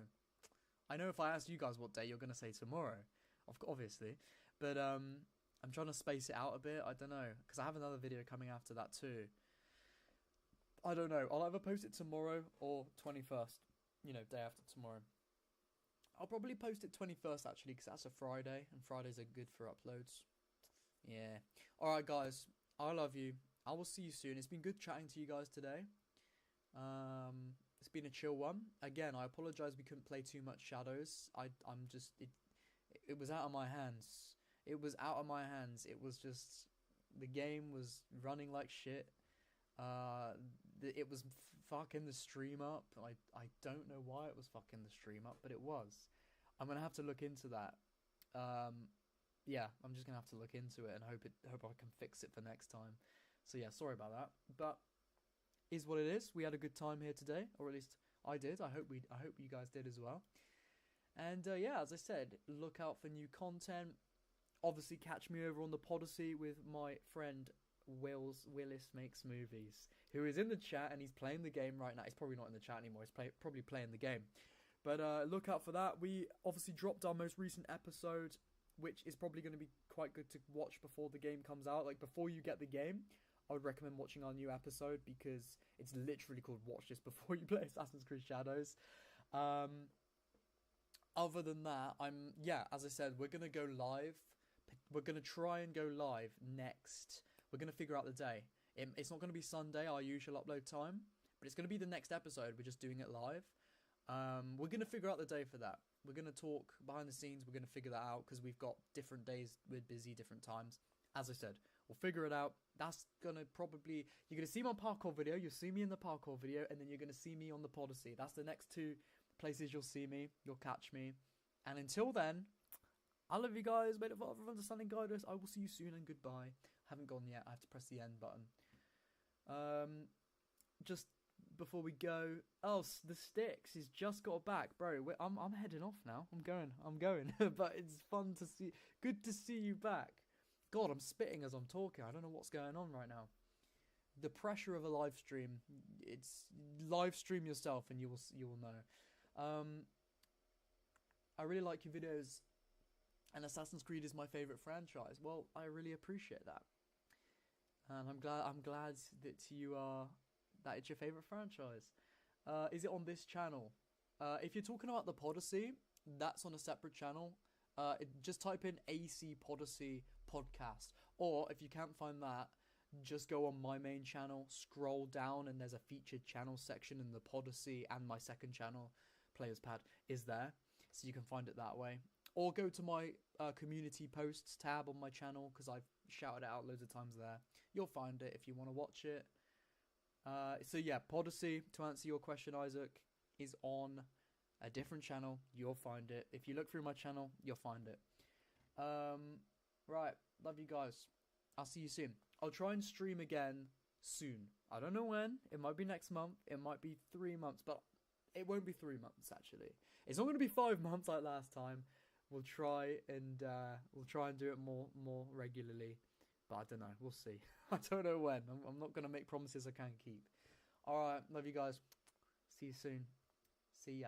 I know if I ask you guys what day, you're going to say tomorrow, obviously. But I'm trying to space it out a bit. I don't know, because I have another video coming after that too. I don't know. I'll either post it tomorrow or 21st, you know, day after tomorrow. I'll probably post it 21st, actually, because that's a Friday, and Fridays are good for uploads. Yeah. Alright, guys. I love you. I will see you soon. It's been good chatting to you guys today. It's been a chill one. Again, I apologise we couldn't play too much Shadows. It was out of my hands. It was out of my hands. It was just, the game was running like shit. It was fucking the stream up. I don't know why it was fucking the stream up, but it was. I'm gonna have to look into that. Yeah, I'm just gonna have to look into it and hope I can fix it for next time. So yeah, sorry about that, but is what it is. We had a good time here today, or at least I did. I hope you guys did as well. And yeah, as I said, look out for new content. Obviously, catch me over on the Podyssey with my friend Willis Makes Movies, who is in the chat and he's playing the game right now. He's probably not in the chat anymore. He's probably playing the game. But look out for that. We obviously dropped our most recent episode, which is probably going to be quite good to watch before the game comes out. Like, before you get the game, I would recommend watching our new episode because it's literally called Watch This Before You Play Assassin's Creed Shadows. Other than that, as I said, we're going to go live. We're going to try and go live next. We're going to figure out the day. It's not going to be Sunday, our usual upload time, but it's going to be the next episode. We're just doing it live. We're going to figure out the day for that. We're going to talk behind the scenes. We're going to figure that out because we've got different days. We're busy different times. As I said, we'll figure it out. That's going to probably... You're going to see my parkour video. You'll see me in the parkour video. And then you're going to see me on the Podyssey. That's the next two places you'll see me. You'll catch me. And until then, I love you guys. May the Father of Understanding guide us. I will see you soon and goodbye. Haven't gone yet. I have to press the end button. Just before we go... Oh, the Sticks. He's just got back. Bro, I'm heading off now. I'm going. But it's fun to see... Good to see you back. God, I'm spitting as I'm talking. I don't know what's going on right now. The pressure of a live stream. It's live stream yourself and you will know. I really like your videos, and Assassin's Creed is my favorite franchise. Well, I really appreciate that, and I'm glad that that it's your favorite franchise. Is it on this channel? If you're talking about the Podyssey, that's on a separate channel. Just type in AC Podyssey podcast, or if you can't find that, just go on my main channel, scroll down, and there's a featured channel section in the Podyssey, and my second channel, Players Pad, is there, so you can find it that way. Or go to my community posts tab on my channel, because I've shouted it out loads of times there. You'll find it if you want to watch it. So yeah, Podyssey, to answer your question, Isaac, is on a different channel. You'll find it. If you look through my channel, you'll find it. Right, love you guys. I'll see you soon. I'll try and stream again soon. I don't know when. It might be next month. It might be 3 months, but it won't be 3 months, actually. It's not going to be 5 months like last time. We'll try and do it more regularly, but I don't know. We'll see. I don't know when. I'm not going to make promises I can't keep. All right, love you guys. See you soon. See ya.